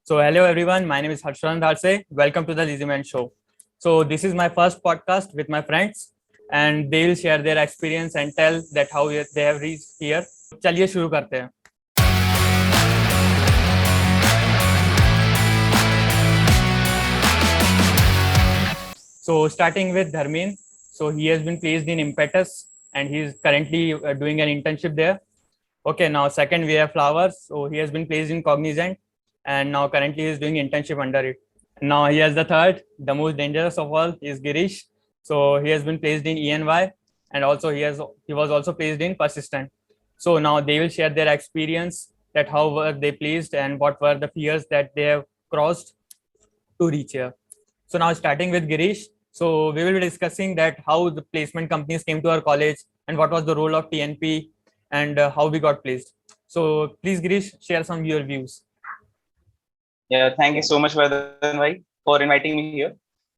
So, hello everyone. My name is Harshan Dharse. Welcome to the Lazy Man Show. So, this is my first podcast with my friends, and they will share their experience and tell that how they have reached here. चलिए शुरू करते हैं. So, starting with Dharmendra. So, he has been placed in Impetus, and he is currently doing an internship there. Okay, now second we have Flowers. So, he has been placed in Cognizant, and now currently he is doing internship under it. Now he has the third, the most dangerous of all is Girish. So he has been placed in ENY, and also he was also placed in Persistent. So now they will share their experience, that how were they placed and what were the fears that they have crossed to reach here. So now starting with Girish. So we will be discussing that how the placement companies came to our college and what was the role of TNP and how we got placed. So please Girish, share some of your views. Yeah, thank you so much Vardhan bhai for inviting me here.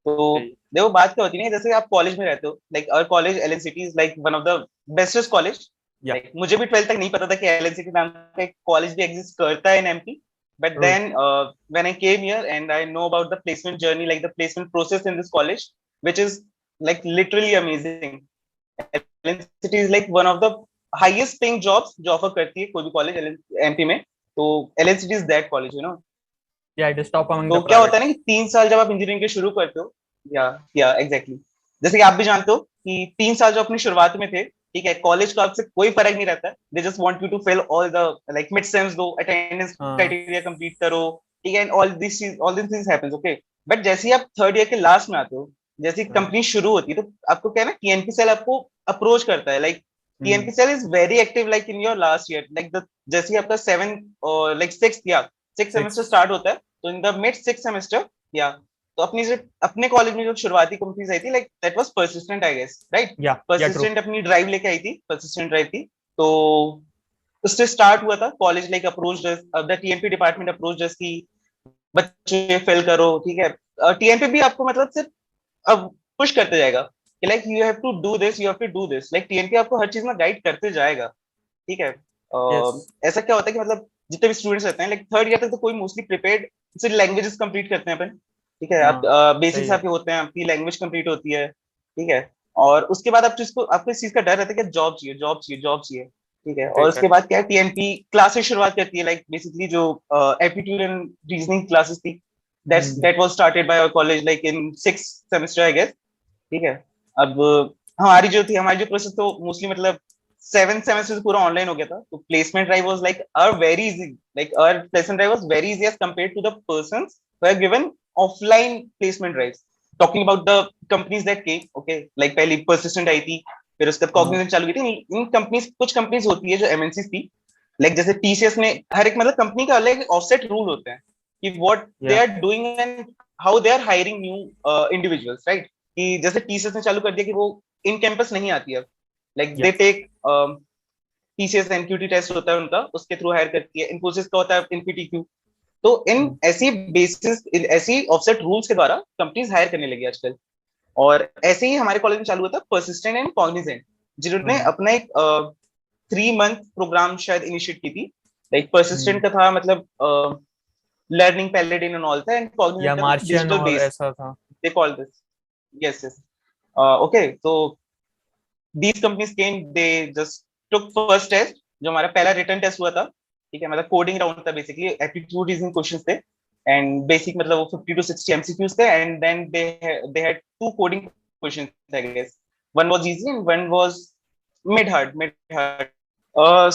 तो देखो बात क्या होती है ना, जैसे आप college में रहते हो, like our college LNCT is like one of the bestest college. Like मुझे भी 12th तक नहीं पता था कि एलएनसीटी नाम का एक कॉलेज भी एग्जिस्ट करता है in MP. But then when I came here and I know about the placement journey, like the placement process in this college, which is like literally amazing. LNCT is like one of the highest paying jobs जो offer करती है कोई भी college MP में. तो LNCT is that college, you know. Yeah, it is top among तो the क्या होता है ना कि 3 साल जब आप इंजीनियरिंग के शुरू करते हो, या एग्जैक्टली जैसे कि आप भी जानते हो कि 3 साल जो अपनी शुरुआत में थे, ठीक है, कॉलेज का आपसे कोई फर्क नहीं रहता है. They just want you to fill all the like mid sems, though attendance criteria complete करो, ठीक है, and all this things happens. Okay, but जैसे ही आप थर्ड ईयर के लास्ट में आते हो, जैसे कंपनी शुरू होती है, तो आपको क्या है ना, टीएनपी सेल आपको अप्रोच करता है. Like TNP cell is very active like in your last year. Like जैसे ही आपका 6th सेमेस्टर स्टार्ट होता है, तो in the mid 6th semester, या तो अपने कॉलेज में जो शुरुआती कंपनीज आई थी, like that was persistent I guess, right. Persistent अपनी ड्राइव लेके आई थी, परसिस्टेंट ड्राइव थी. तो उससे स्टार्ट हुआ था college, like approach the TNP department approach just की बच्चे फिल करो, ठीक है. टीएनपी भी आपको मतलब सिर्फ अब पुश करते जाएगा कि like you have to do this, you have to do this. Like TNP आपको हर चीज में गाइड करते जाएगा, ठीक है. ऐसा क्या होता है कि मतलब जितने भी स्टूडेंट्स रहते हैं, लाइक थर्ड ईयर तक तो कोई मोस्टली प्रिपेयर्ड सिर्फ लैंग्वेजेस कंप्लीट करते हैं अपन, ठीक है. आप बेसिक्स आपके होते हैं, आपकी लैंग्वेज कंप्लीट होती है, ठीक है. और उसके बाद आपको इस चीज का डर रहता है कि जॉब चाहिए, जॉब चाहिए, जॉब चाहिए, ठीक है. और उसके बाद क्या है, टीएनपी क्लासेस शुरुआत करती है, लाइक बेसिकली जो एप्टीट्यूड एंड रीजनिंग क्लासेस थी, that was started by our college like in 6th semester I guess, ठीक है. अब हमारी जो प्रोसेस तो मोस्टली मतलब 7th सेमेस्टर से पूरा ऑनलाइन हो गया था. तो placement drive was like very easy, like our placement drive was very easy as compared to the persons who have given offline placement drives. Talking about the companies that came, okay, like पहली persistent आई थी, फिर उसके बाद Cognizant चालू की थी. इन companies, कुछ कंपनीज होती है जो एमएनसीज थी, लाइक जैसे टीसीएस ने, हर एक मतलब कंपनी का अलग ऑफसेट रूल होते हैं कि what they are doing and how they are hiring new individuals, right. कि जैसे टीसीएस ने चालू कर दिया कि वो इन कैंपस नहीं आती है, like they take TCS NQT test होता है उनका, उसके थ्रू हायर करती है. इन्फोसिस का होता है एनपीटीक्यू. तो इन ऐसी बेसिस, ऐसी ऑफसेट रूल्स के द्वारा कंपनीज हायर करने लगी आजकल. और ऐसे ही हमारे कॉलेज में चालू हुआ था परसिस्टेंट एंड कॉग्निजेंट, जिन्होंने अपना एक 3 month प्रोग्राम शायद इनिशिएट की थी. लाइक परसिस्टेंट का था मतलब लर्निंग पैलेडिन एंड ऑल था, एंड कॉग्निजेंट का डिजिटल बेस ऐसा था, they call this. Yes. Okay, तो these companies came, they just took first test, जो हमारा पहला रिटन टेस्ट हुआ था, ठीक है. मतलब कोडिंग राउंड था, बेसिकली एप्टीट्यूड रीजनिंग क्वेश्चंस थे, एंड बेसिक मतलब वो 50 to 60 एमसीक्यूज थे, and then they had 2 coding questions I guess. one was easy and one was mid hard.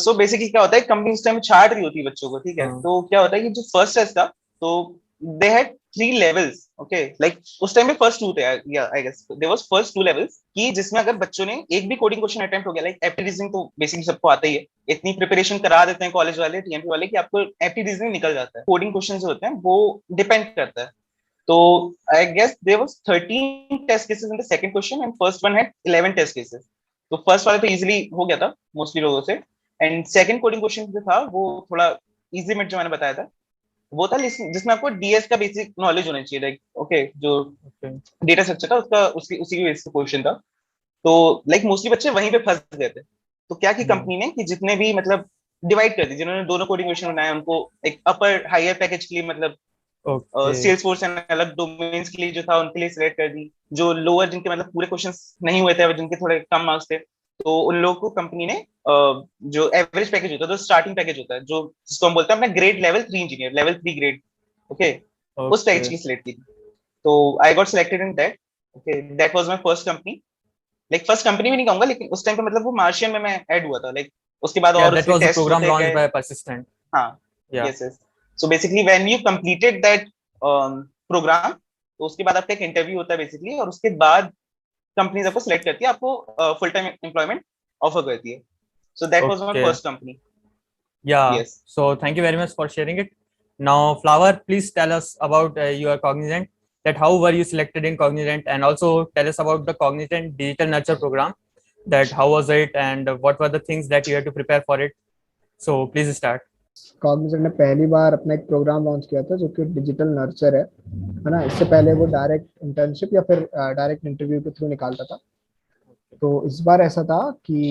So basically क्या होता है, कंपनी उस टाइम छाट रही होती है बच्चों को, ठीक है. तो क्या होता है कि जो फर्स्ट टेस्ट था, तो they had 3 levels, okay, like उस टाइम में फर्स्ट 2 थे, I guess there was first 2 levels कि जिसमें अगर बच्चों ने एक भी कोडिंग क्वेश्चन अटेम्प्ट हो गया, लाइक एप्टी रीजनिंग तो बेसिकली सबको आता ही है, इतनी प्रिपरेशन करा देते हैं कॉलेज वाले, टीएमपी वाले, कि आपको एप्टी रीजनिंग निकल जाता है. कोडिंग क्वेश्चन जो होते हैं वो डिपेंड करता है. तो I guess there was 13 test cases in the second question, and first one had 11 test cases. तो फर्स्ट वाले तो इजीली हो गया था मोस्टली लोगों से, एंड सेकंड कोडिंग क्वेश्चन जो था वो थोड़ा इजी मेट जो मैंने बताया था, वो था जिसमें आपको डीएस का बेसिक नॉलेज होना चाहिए, लाइक ओके, जो डेटा स्ट्रक्चर था उसका, उसी के बेसिस पे क्वेश्चन था. तो लाइक मोस्टली बच्चे वहीं पे फंस गए थे. तो क्या की कंपनी ने कि जितने भी मतलब डिवाइड कर दी, जिन्होंने दोनों कोडिंग क्वेश्चन बनाए, उनको एक अपर हायर पैकेज के लिए मतलब ओके सेल्स फोर्स एंड अलग डोमेन्स के लिए जो था उनके लिए सिलेक्ट कर दी। जो लोअर जिनके मतलब पूरे क्वेश्चंस नहीं हुए थे, जिनके थोड़े कम मार्क्स थे, तो उन लोगों को कंपनी ने जो एवरेज पैकेज होता है, जो स्टार्टिंग पैकेज होता है, जो जिसको हम बोलते हैं अपना grade level 3 engineer, level 3 grade, okay, उस पैकेज ओके की सिलेक्ट की। तो I got selected in that. Okay, that was my first company. Like first company भी नहीं कहूंगा, लेकिन उस टाइम पे मतलब वो मार्शियन में मैं ऐड हुआ था। लाइक उसके बाद yeah और that उसके was the टेस्ट program होते launched गए। by Persistent. हाँ, Yeah. Yes yes. So basically when you completed that program, तो उसके बाद आपका एक इंटरव्यू होता है बेसिकली, और उसके बाद कंपनीज आपको सिलेक्ट करती है, आपको फुल टाइम एम्प्लॉयमेंट ऑफर करती है। So that was my Okay. First company. Yeah. Yes. So thank you very much for sharing it. Now, Flower, please tell us about your Cognizant. That how were you selected in Cognizant, and also tell us about the Cognizant Digital Nurture program. That how was it, and what were the things that you had to prepare for it. So please start. Cognizant ने पहली बार अपना एक programme launch किया था जो कि digital nurture है ना। इससे पहले वो डायरेक्ट इंटर्नशिप या फिर डायरेक्ट इंटरव्यू के थ्रू निकालता था। तो इस बार ऐसा था कि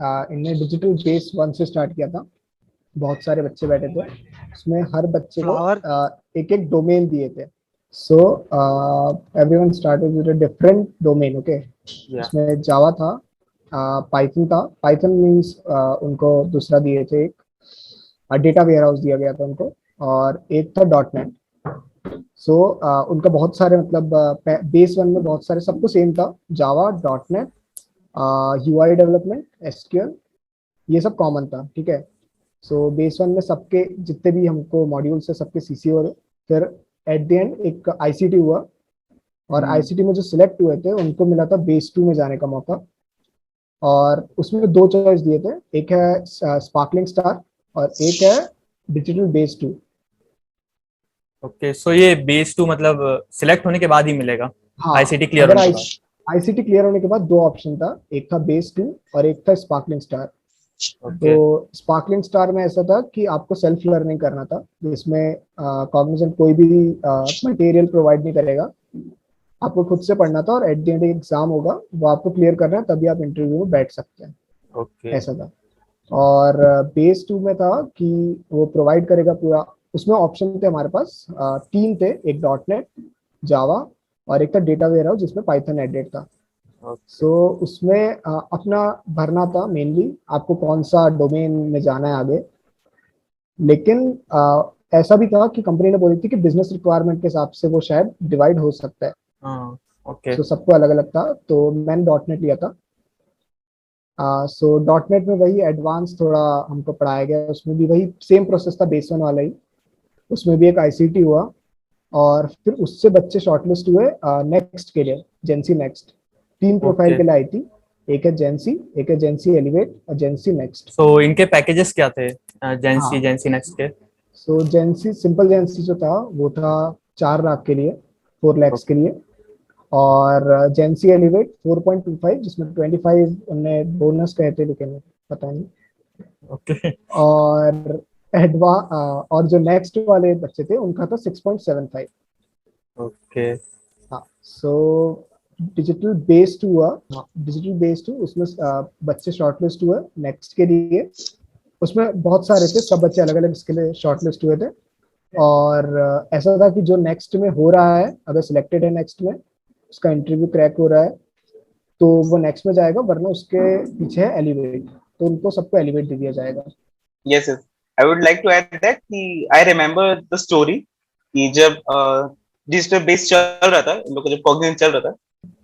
इनने डिजिटल बेस 1 से स्टार्ट किया था। बहुत सारे बच्चे बैठे थे, उसमें हर बच्चे को एक एक डोमेन दिए थे। So everyone started with a different domain. Okay, उसमें जावा था, पाइथन था। पाइथन मींस उनको दूसरा दिए थे, एक डेटा वेयर हाउस दिया गया था उनको, और एक था डॉट नेट। सो उनका बहुत सारे मतलब बेस 1 में बहुत सारे, सबको सेम था, Java, dot net, UI development, SQL, ये सब कॉमन था। ठीक है। सो बेस 1 में सबके जितने भी हमको मॉड्यूल्स है सबके सीसी हो रहे। फिर एट द एंड एक आईसीटी हुआ, और आईसीटी में जो सिलेक्ट हुए थे उनको मिला था बेस 2 में जाने का मौका। और उसमें 2 चॉइस दिए थे, एक है स्पार्कलिंग स्टार और एक है डिजिटल बेस 2। ओके, सो ये बेस 2 मतलब सिलेक्ट होने के बाद ही मिलेगा, हाँ, आईसीटी क्लियर अगर होने के बाद। आईसीटी क्लियर होने के बाद 2 ऑप्शन था, एक था बेस 2 और एक था स्पार्कलिंग स्टार। ओके तो स्पार्कलिंग स्टार में ऐसा था कि आपको सेल्फ लर्निंग करना था, जिसमें कॉग्निजेंट कोई भी मटेरियल प्रोवाइड नहीं करेगा, आपको खुद से पढ़ना था, और एट द एंड एग्जाम होगा, वो आपको क्लियर करना है, तभी आप इंटरव्यू में बैठ सकते हैं। ओके ऐसा था। और बेस 2 में था कि वो प्रोवाइड करेगा पूरा। उसमें ऑप्शन थे हमारे पास 3 थे, एक डॉट नेट, जावा, और एक था डेटा वेयर हाउस जिसमें पाइथन एडेड था। सो उसमें अपना भरना था मेनली, आपको कौन सा डोमेन में जाना है आगे। लेकिन ऐसा भी था कि कंपनी ने बोली थी कि बिजनेस रिक्वायरमेंट के हिसाब से वो शायद डिवाइड हो सकता है। ओके सो सबको अलग अलग था, तो मैंने डॉट नेट लिया था। सो डॉट नेट में वही एडवांस थोड़ा हमको पढ़ाया गया, उसमें भी वही सेम प्रोसेस था बेस 1 वाला ही। उसमें भी एक आईसीटी हुआ, और फिर उससे बच्चे शॉर्टलिस्ट हुए नेक्स्ट के लिए, जेंसी नेक्स्ट। 3 प्रोफाइल के लिए आई थी, एक है जेंसी, एक है जेंसी एलिवेट और जेंसी नेक्स्ट। सो इनके पैकेजेस क्या थे, जेंसी हाँ, जेंसी नेक्स्ट के? सो जेंसी सिंपल जेंसी जो था वो था 4 लाख के लिए, 4 लैक्स के लिए। और जेंसी एलिवेट 4.25, जिसमें 25 उन्हें बोनस कहते, लेकिन पता नहीं। ओके और एडवा और जो नेक्स्ट वाले बच्चे थे उनका था 6.75। ओके हाँ, सो डिजिटल बेस्ड हुआ। हाँ, डिजिटल बेस्ड हुआ, उसमें बच्चे शॉर्टलिस्ट हुए नेक्स्ट के लिए। उसमें बहुत सारे थे, सब बच्चे अलग अलग इसके लिए शॉर्टलिस्ट हुए थे। और ऐसा था कि जो नेक्स्ट में हो रहा है, अगर सिलेक्टेड है नेक्स्ट में, उसका इंटरव्यू क्रैक हो रहा है, तो वो नेक्स्ट में जाएगा, वरना उसके पीछे है एलिवेट, तो उनको सबको एलिवेट दे दिया जाएगा। Yes yes, I would like to add that कि आई रिमेम्बर द स्टोरी कि जब डिजिटल बेस चल रहा था, इन लोग का जब कॉग्निजेंट चल रहा था,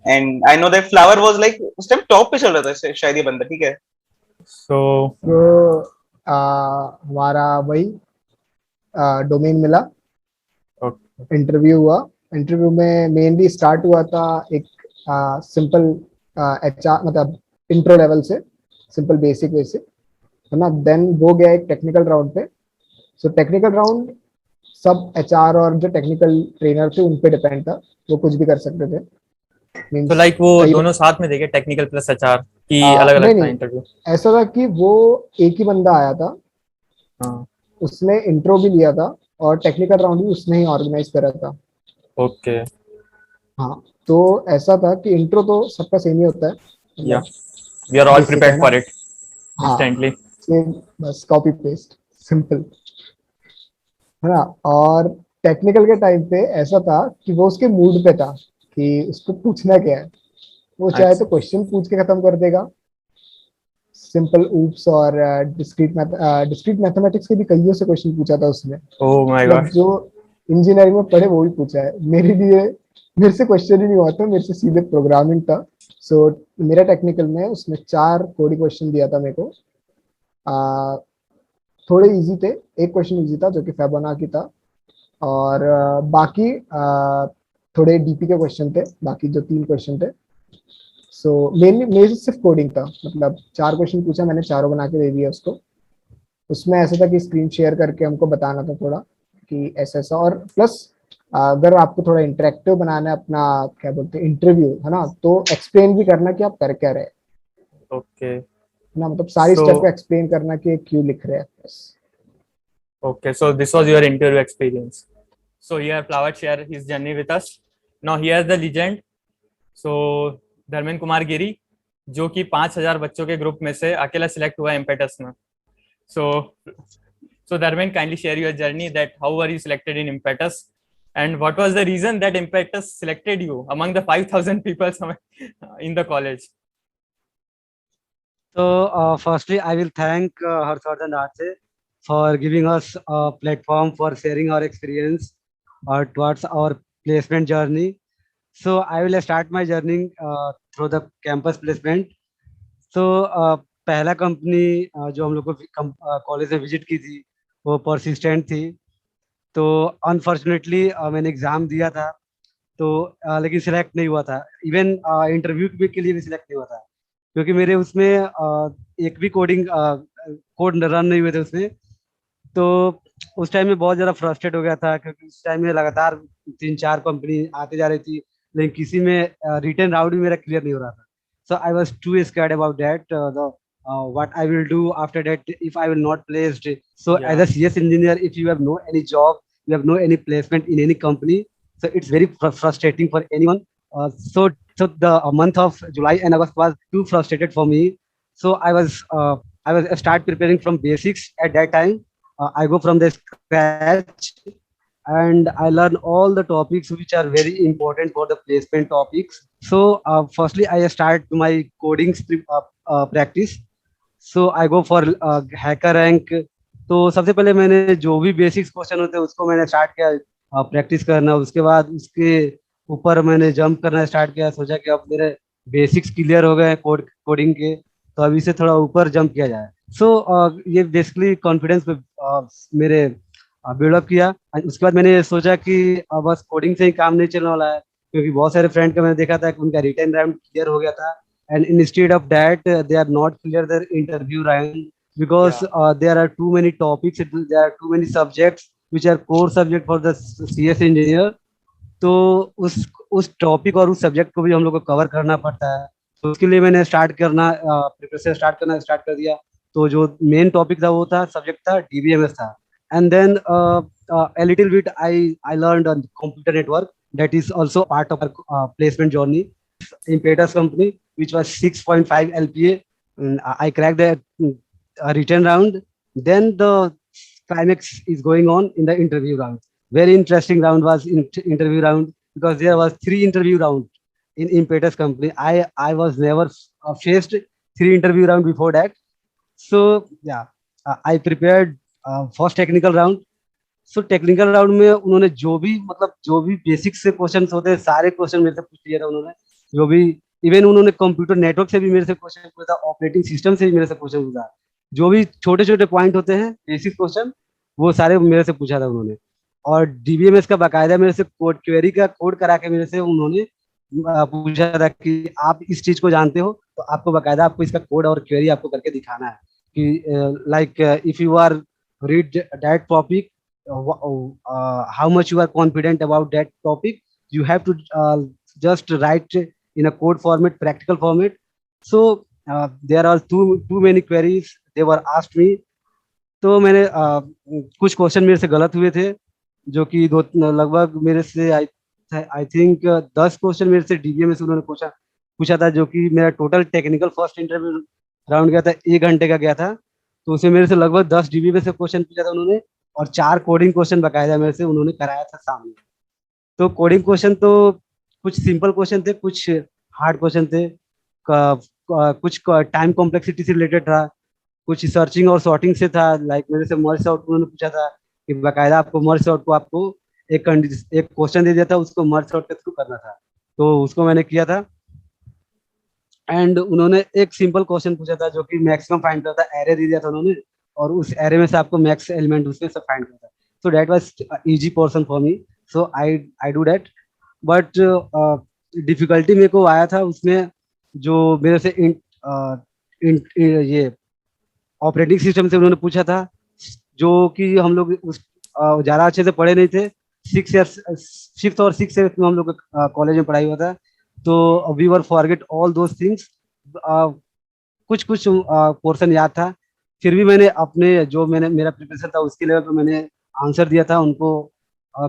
and I know that flower was like उस टाइम टॉप पे चल रहा था शायद ये बंदा, ठीक है। सो तो हमारा वही डोमेन मिला, इंटरव्यू हुआ। इंटरव्यू में मेनली स्टार्ट हुआ था एक सिंपल एचआर मतलब इंट्रो लेवल से, सिंपल बेसिक बेसिक, है ना। देन वो गया एक टेक्निकल राउंड पे। सो टेक्निकल राउंड सब एचआर और जो टेक्निकल ट्रेनर थे उन पे डिपेंड था, वो कुछ भी कर सकते थे। तो मींस लाइक वो दोनों साथ में देखे, टेक्निकल प्लस एचआर की अलग नहीं अलग था नहीं, इंटरव्यू? ऐसा था कि वो एक ही बंदा आया था, हाँ उसने इंट्रो भी लिया था, और टेक्निकल राउंड भी उसने ही ऑर्गेनाइज करा था। ओके हाँ, तो ऐसा था कि इंट्रो तो सबका सेम ही होता है, या मतलब वी आर ऑल बेसिक है प्रिपेयर्ड ना। फॉर इट हाँ, इंस्टेंटली। सेम, बस कॉपी पेस्ट, सिंपल, है ना। और टेक्निकल के टाइम पे ऐसा था कि वो उसके मूड पे था कि उसको पूछना क्या है। वो चाहे तो अच्छा। क्वेश्चन पूछ के खत्म कर देगा, सिंपल ऊप्स और डिस्क्रीट मैथमेटिक्स के भी कईयों से क्वेश्चन पूछा था उसने, ओह माय मतलब गॉड। जो इंजीनियरिंग में पढ़े वो भी पूछा है। मेरे लिए मेरे से क्वेश्चन ही नहीं हुआ था, मेरे से सीधे प्रोग्रामिंग था। सो मेरा टेक्निकल में उसने 4 कोडिंग क्वेश्चन दिया था मेरे को। आ, थोड़े इजी थे। एक क्वेश्चन इजी था जो कि फेबोनाची था, और बाकी थोड़े डीपी के क्वेश्चन थे, बाकी जो 3 क्वेश्चन थे। सो मेनली मेरे से सिर्फ कोडिंग था, मतलब 4 क्वेश्चन पूछा, मैंने चारों बना के दे दिया उसको। उसमें ऐसा था कि स्क्रीन शेयर करके हमको बताना था थोड़ा कि ऐसा ऐसा, और प्लस अगर आपको थोड़ा इंटरेक्टिव बनाना है अपना, क्या बोलते हैं, इंटरव्यू है ना, तो एक्सप्लेन भी करना कि आप कर क्या रहे हैं ओके। ना, मतलब सारी सो स्टेप को एक्सप्लेन करना कि क्यों लिख रहे हैं बस। okay, so this was your interview experience. So here Flower share his journey with us. Now here's the legend. So Dharmendra Kumar Giri, जो कि 5,000 बच्चों के ग्रुप में से अकेला सिलेक्ट हुआ इम्पेटस में. So so Dharmendra, kindly share your journey, that how were you selected in Impetus, and what was the reason that Impetus selected you among the 5,000 people in the college? So, firstly, I will thank Harshvardhan Rathe for giving us a platform for sharing our experience towards our placement journey. So, I will start my journey through the campus placement. So, पहला company जो हम लोग को college में visit की थी वो persistent थी. तो अनफॉर्चुनेटली मैंने एग्ज़ाम दिया था, तो लेकिन सिलेक्ट नहीं हुआ था. इवन इंटरव्यू के लिए भी सिलेक्ट नहीं हुआ था, क्योंकि मेरे उसमें एक भी कोड रन नहीं हुए थे उसमें. तो उस टाइम में बहुत ज़्यादा फ्रस्ट्रेट हो गया था, क्योंकि उस टाइम में लगातार 3-4 कंपनी आते जा रही थी, लेकिन किसी में रिटर्न राउंड भी मेरा क्लियर नहीं हो रहा था. So I was too scared about that what I will do after that if I will not placed. So as Yeah. a CS engineer, if you have no any job, you have no any placement in any company, so it's very frustrating for anyone. So the month of July and August was too frustrated for me. So I was start preparing from basics at that time. I go from the scratch and I learn all the topics which are very important for the placement topics. So firstly, I start my coding practice. So I go for hacker rank. तो सबसे पहले मैंने जो भी basics question होते हैं उसको मैंने स्टार्ट किया प्रैक्टिस करना. उसके बाद उसके ऊपर मैंने जंप करना स्टार्ट किया. सोचा कि अब मेरे बेसिक्स क्लियर हो गए कोडिंग के, तो अभी से थोड़ा ऊपर जंप किया जाए. सो ये बेसिकली कॉन्फिडेंस मेरे बिल्डअप किया. उसके बाद मैंने सोचा कि बस कोडिंग से ही काम नहीं चलने वाला है, क्योंकि बहुत सारे फ्रेंड का मैंने देखा था कि उनका रिटर्न राउंड क्लियर हो गया था, and instead of that they are not clear their interview round because there are too many topics, there are too many subjects which are core subject for the CS engineer. तो उस topic और उस subject को भी हम लोग को cover करना पड़ता है. तो उसके लिए मैंने प्रिपरेशन स्टार्ट कर दिया. तो जो मेन टॉपिक था वो था सब्जेक्ट था DBMS था. And then a little bit I learned on computer network, that is also part of our placement journey. Impetus company, which was 6.5 LPA. I cracked the return round. Then the climax is going on in the interview round. Very interesting round was interview round, because there was 3 interview round in Impetus company. I was never faced 3 interview round before that. So yeah, I prepared first technical round. So technical round में उन्होंने जो भी basic से question होते हैं सारे question मेरे से पूछ लिया था उन्होंने. जो भी इवन उन्होंने कंप्यूटर नेटवर्क से भी मेरे से क्वेश्चन पूछा, ऑपरेटिंग सिस्टम से भी मेरे से क्वेश्चन पूछा. जो भी छोटे छोटे पॉइंट होते हैं बेसिक क्वेश्चन, वो सारे मेरे से पूछा था उन्होंने. और DBMS का बाकायदा मेरे से क्वेरी का कोड करा के मेरे से उन्होंने पूछा था कि आप इस चीज को जानते हो, तो आपको बाकायदा आपको इसका कोड और क्वेरी आपको करके दिखाना है कि like if you are read that topic, how much you are confident about that topic, you have to just write in a code format, practical format. So there are too many queries they were asked me. तो मैंने कुछ question मेरे से गलत हुए थे, जो कि लगभग मेरे से आई थिंक 10 क्वेश्चन मेरे से DBMS से उन्होंने पूछा था, जो कि मेरा total technical first interview round गया था 1 घंटे का गया था. तो उसमें मेरे से लगभग 10 DBMS से क्वेश्चन पूछा था उन्होंने, और 4 कोडिंग क्वेश्चन बकायदा मेरे से उन्होंने कराया था सामने। तो कोडिंग क्वेश्चन तो कुछ सिंपल क्वेश्चन थे, कुछ हार्ड क्वेश्चन थे, कुछ टाइम कॉम्प्लेक्सिटी से रिलेटेड था, कुछ सर्चिंग और सॉर्टिंग से था। लाइक मेरे से मर्ज सॉर्ट उन्होंने पूछा था कि बकायदा आपको मर्ज सॉर्ट को आपको एक क्वेश्चन दे दिया था, उसको मर्ज सॉर्ट के थ्रू करना था, तो उसको मैंने किया था। एंड उन्होंने एक सिंपल क्वेश्चन पूछा था जो कि मैक्सिमम फाइंड करता था, एरे दे दिया था उन्होंने, और उस एरे में से आपको मैक्स एलिमेंट उसमें से फाइंड करता है। So that was easy portion for me, so I do that. But difficulty मेरे को आया था उसमें, जो मेरे से ये ऑपरेटिंग सिस्टम से उन्होंने पूछा था, जो कि हम लोग उस ज़्यादा अच्छे से पढ़े नहीं थे। 6 और 6 में हम लोग कॉलेज में पढ़ाई हुआ था, तो we were forget all those things. कुछ कुछ पोर्शन याद था, फिर भी मैंने अपने जो मेरा प्रिपरेशन था उसके लेवल पे मैंने आंसर दिया था, उनको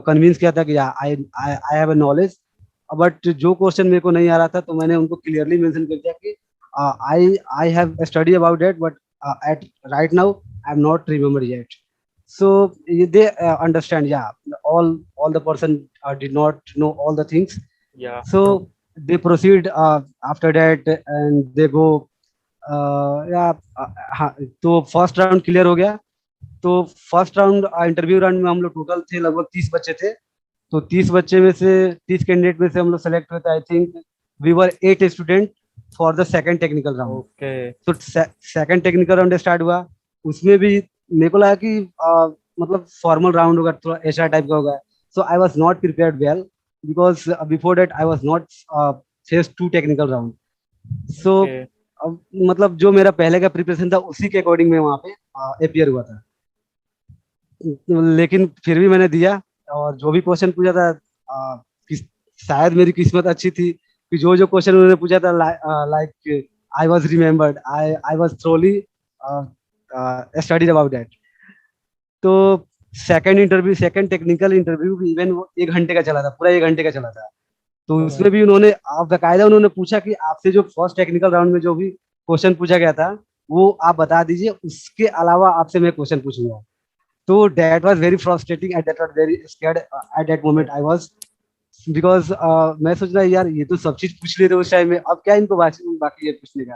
कन्विंस किया था कि I I have a knowledge. But जो क्वेश्चन मेरे को नहीं आ रहा था तो मैंने उनको क्लियरली मेंशन कर दिया कि I have study about that, but at right now I'm not remember yet. So they understand, yeah, all the person did not know all the things. Yeah. So they proceed after that and they go yeah, हाँ, तो first round clear हो गया। तो first round interview round में हम लोग total थे लगभग 30 बच्चे थे। तो 30 बच्चे में से 30 कैंडिडेट में से हम लोग सेलेक्ट हुए थे। I think we were 8 student for the second technical round. Okay. तो सेकंड टेक्निकल राउंड स्टार्ट हुआ, उसमें भी मेरे को लगा कि मतलब फॉर्मल राउंड होगा, थोड़ा एचआर टाइप का होगा। So I was not prepared well because before that I was not face 2 technical round. So Okay. मतलब जो मेरा पहले का प्रिपरेशन था उसी के अकॉर्डिंग मैं वहाँ पे अपियर हुआ था, लेकिन फिर भी मैंने दिया। और जो भी क्वेश्चन पूछा था शायद मेरी किस्मत अच्छी थी कि जो जो क्वेश्चन उन्होंने पूछा था like I was remembered, I was thoroughly studied about that. तो सेकंड टेक्निकल इंटरव्यू भी इवन वो 1 घंटे का चला था, पूरा 1 घंटे का चला था। तो उसमें भी उन्होंने बाकायदा उन्होंने पूछा कि आपसे जो फर्स्ट टेक्निकल राउंड में जो भी क्वेश्चन पूछा गया था वो आप बता दीजिए, उसके अलावा आपसे मैं क्वेश्चन पूछूंगा। तो that was very frustrating at that, was very scared at that moment I was, because मैं सोच रहा यार ये तो सब चीज पूछ लिए थे उस टाइम में, अब क्या इनको बाकी है पूछने का,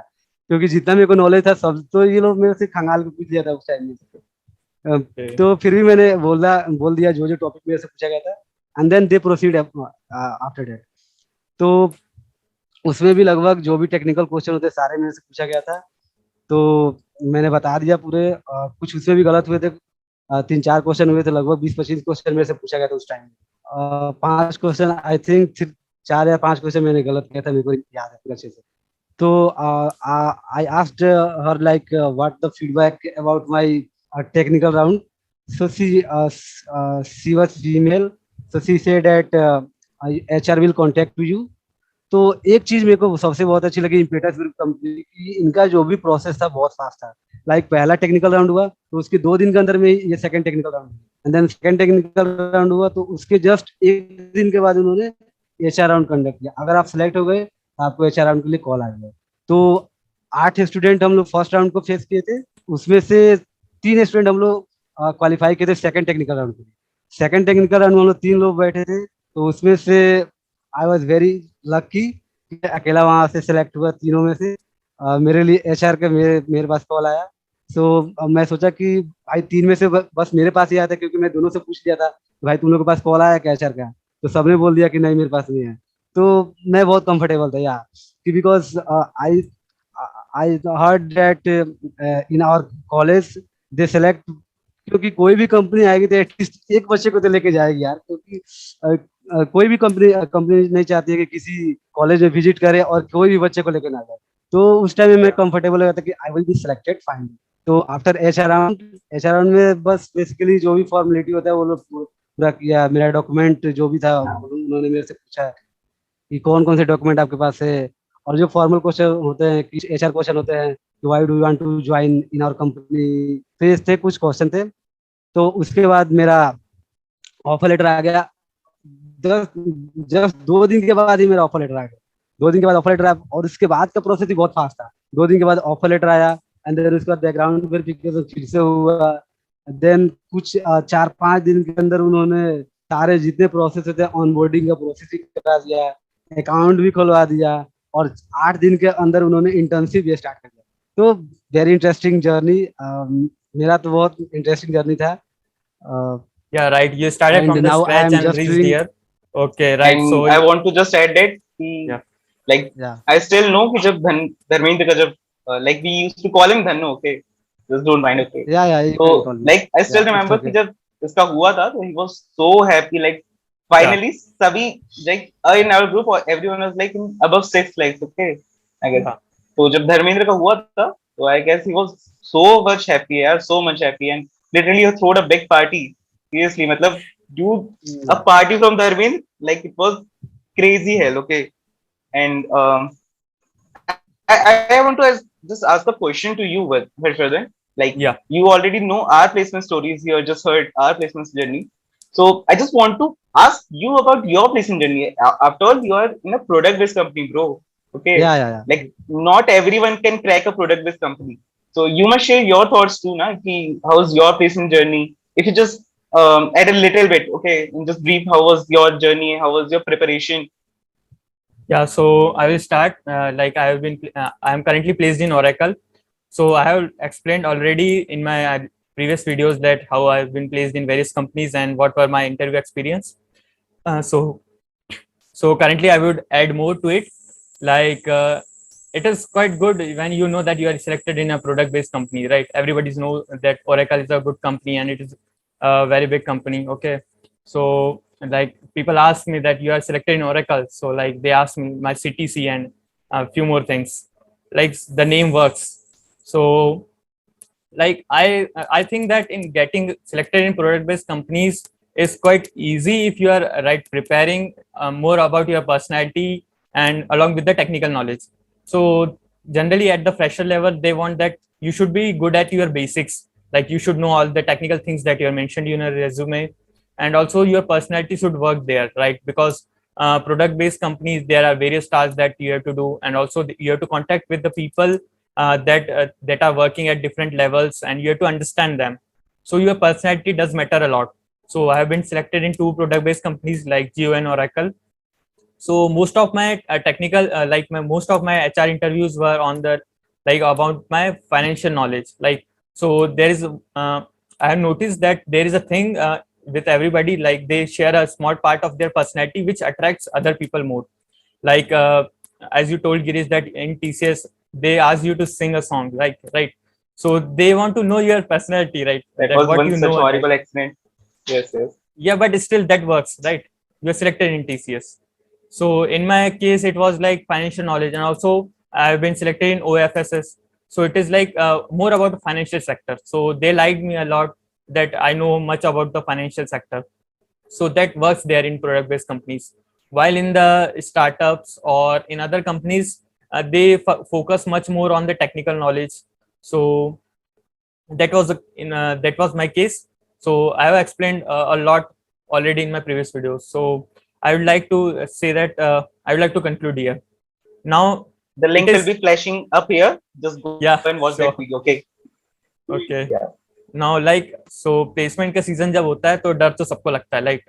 क्योंकि जितना मेरे को नॉलेज था सब तो ये लोग मेरे से खंगाल के पूछ लिया था उस टाइम में। तो फिर भी मैंने बोल दिया जो जो टॉपिक मेरे से पूछा गया था, and then they proceed after that. तो उसमें भी लगभग जो भी टेक्निकल क्वेश्चन होते सारे मेरे से पूछा गया था, तो मैंने बता दिया पूरे। कुछ उसमें भी गलत हुए थे, 3-4 क्वेश्चन हुए थे, लगभग 20-25 क्वेश्चन मेरे से पूछा गया था उस टाइम। 5 क्वेश्चन आई थिंक, 4 या 5 क्वेश्चन मैंने गलत किया था, मेरे को याद है अच्छे से। तो I asked her like what the feedback about my technical round. So she was female, so she said that HR will contact you. तो एक चीज मेरे को सबसे बहुत अच्छी लगी इम्पेटस ग्रुप कंपनी की, इनका जो भी प्रोसेस था बहुत फास्ट था। लाइक पहला टेक्निकल राउंड हुआ तो उसके 2 दिन के अंदर में ये सेकंड टेक्निकल राउंड हुआ, and then second technical round हुआ तो उसके जस्ट 1 दिन के बाद उन्होंने HR राउंड कंडक्ट किया। अगर आप सिलेक्ट हो गए तो आपको HR राउंड के लिए कॉल आ गया। तो 8 स्टूडेंट हम लोग फर्स्ट राउंड को फेस किए थे, उसमें से 3 स्टूडेंट हम लोग क्वालिफाई किए थे सेकंड टेक्निकल राउंड के लिए। सेकंड टेक्निकल राउंड में हम लोग 3 लोग बैठे थे, तो उसमें से आई वॉज वेरी लकी, अकेला वहां से सिलेक्ट हुआ तीनों में से। मेरे लिए HR के मेरे पास कॉल आया। सो मैं सोचा कि भाई 3 में से बस मेरे पास ही आया था, क्योंकि मैं दोनों से पूछ लिया था भाई तुम लोग के पास कॉल आया क्या HR का, तो सबने बोल दिया कि नहीं मेरे पास नहीं है। तो मैं बहुत कंफर्टेबल था यार, कि because I I heard that in our college they select, क्योंकि कोई भी कंपनी आएगी तो एटलीस्ट एक बच्चे को तो लेके जाएगी यार, क्योंकि कोई भी कंपनी नहीं चाहती है कि किसी कॉलेज में विजिट करे और कोई भी बच्चे को लेके ना जाए। तो उस टाइम में मैं कंफर्टेबल हो गया था कि I will be selected fine. तो आफ्टर HR राउंड में बस बेसिकली जो भी फॉर्मेलिटी होता है वो लोग पूरा किया। मेरा डॉक्यूमेंट जो भी था उन्होंने मेरे से पूछा कि कौन कौन से डॉक्यूमेंट आपके पास है, और जो फॉर्मल क्वेश्चन होते हैं, कुछ HR क्वेश्चन होते हैं कि why do you want to join in our company, तो ये थे कुछ क्वेश्चन थे। तो उसके बाद मेरा ऑफर लेटर आ गया। जस्ट 2 दिन के बाद ही मेरा ऑफर लेटर आ गया। 2 दिन के बाद ऑफर लेटर आया, और उसके बाद का प्रोसेस ही बहुत फास्ट था। 2 दिन के बाद ऑफर लेटर आया, एंड देन उसके बाद बैकग्राउंड वेरिफिकेशन फिर से हुआ, देन कुछ 4-5 दिन के अंदर उन्होंने सारे जितने प्रोसेस होते हैं ऑनबोर्डिंग का प्रोसेस भी करा दिया, अकाउंट भी खुलवा दिया, और 8 दिन के अंदर उन्होंने इंटर्नशिप भी स्टार्ट कर दिया। तो वेरी इंटरेस्टिंग जर्नी, मेरा तो बहुत इंटरेस्टिंग जर्नी था। Yeah, right. You started and from the now I scratch am and just reached doing, here. Okay, right. So And I want to just add that yeah, like या I still know कि जब धर्मेंद्र का जब like we used to call him Dhannu, okay, just don't mind, okay. या you So can call me, like I still या it's remember कि okay. जब इसका हुआ था तो he was so happy, like yeah, finally सभी like in our group everyone was like in above 6 lakhs, okay, I guess. yeah, तो जब धर्मेंद्र का हुआ था तो I guess he was so much happy यार, so much happy, and literally he threw a big party, seriously, मतलब dude, a party from Dharmendra, like it was crazy hell, okay. And I want to just ask a question to you, with Harshvardhan. Like yeah. you already know our placement stories. You have just heard our placement journey. So I just want to ask you about your placement journey. After all, you are in a product-based company, bro. Okay, या like not everyone can crack a product-based company. So you must share your thoughts too, na? Ki how's your placement journey? If you just add a little bit, okay, and just brief, how was your journey? How was your preparation? Yeah, so I will start. Like I am currently placed in Oracle. So I have explained already in my previous videos that how I've been placed in various companies and what were my interview experience. So currently I would add more to it. Like it is quite good when you know that you are selected in a product-based company, right? Everybody's know that Oracle is a good company and it is a very big company. Okay, so like people ask me that you are selected in Oracle, so like they ask me my CTC and a few more things. Like the name works, so like I think that in getting selected in product based companies is quite easy if you are right preparing more about your personality and along with the technical knowledge. So generally at the fresher level they want that you should be good at your basics, like you should know all the technical things that you are mentioned in your resume, and also your personality should work there, right? Because product based companies, there are various tasks that you have to do, and also you have to contact with the people that are working at different levels, and you have to understand them. So your personality does matter a lot. So I have been selected in two product based companies like Geo and Oracle. So most of my technical like my most of my HR interviews were on the like about my financial knowledge. Like so there is I have noticed that there is a thing with everybody, like they share a small part of their personality which attracts other people more. Like as you told Girish that in TCS they ask you to sing a song, right? So they want to know your personality, right? That That was what one you such know, right? horrible accident. Yes, yes. Yeah, but still that works, right? You're selected in TCS. So in my case it was like financial knowledge, and also I've been selected in OFSS. So it is like more about the financial sector. So they liked me a lot that I know much about the financial sector. So that works there in product based companies, while in the startups or in other companies they focus much more on the technical knowledge. So that was that was my case. So I have explained a lot already in my previous videos. So I would like to say that I would like to conclude here now. The It link will is, be flashing up here. Just go and yeah, watch that sure, video. Okay. okay. Yeah. Now like so placement का season जब होता है तो डर तो सबको लगता है, लाइक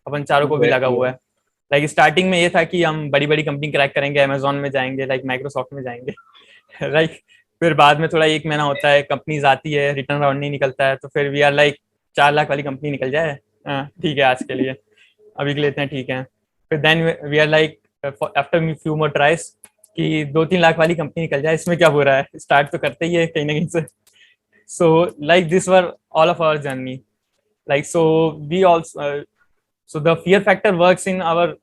अपन चारों को भी लगा Exactly. हुआ है. लाइक स्टार्टिंग में ये था कि हम बड़ी बड़ी कंपनी क्रैक करेंगे, अमेजोन में जाएंगे, लाइक माइक्रोसॉफ्ट में जाएंगे. राइट. फिर बाद में थोड़ा एक महीना होता है, कंपनीज आती है, रिटर्न राउंड नहीं निकलता है, तो फिर वी आर लाइक 4 लाख वाली कंपनी निकल जाए, ठीक है आज के लिए अभी के लेते हैं, ठीक है. फिर then we are like after few more tries कि 2-3 लाख वाली कंपनी निकल जाए, इसमें क्या हो रहा है, स्टार्ट तो करते ही है कहीं ना कहीं से. So like this were all of our journey. Like so we also so the fear factor works in our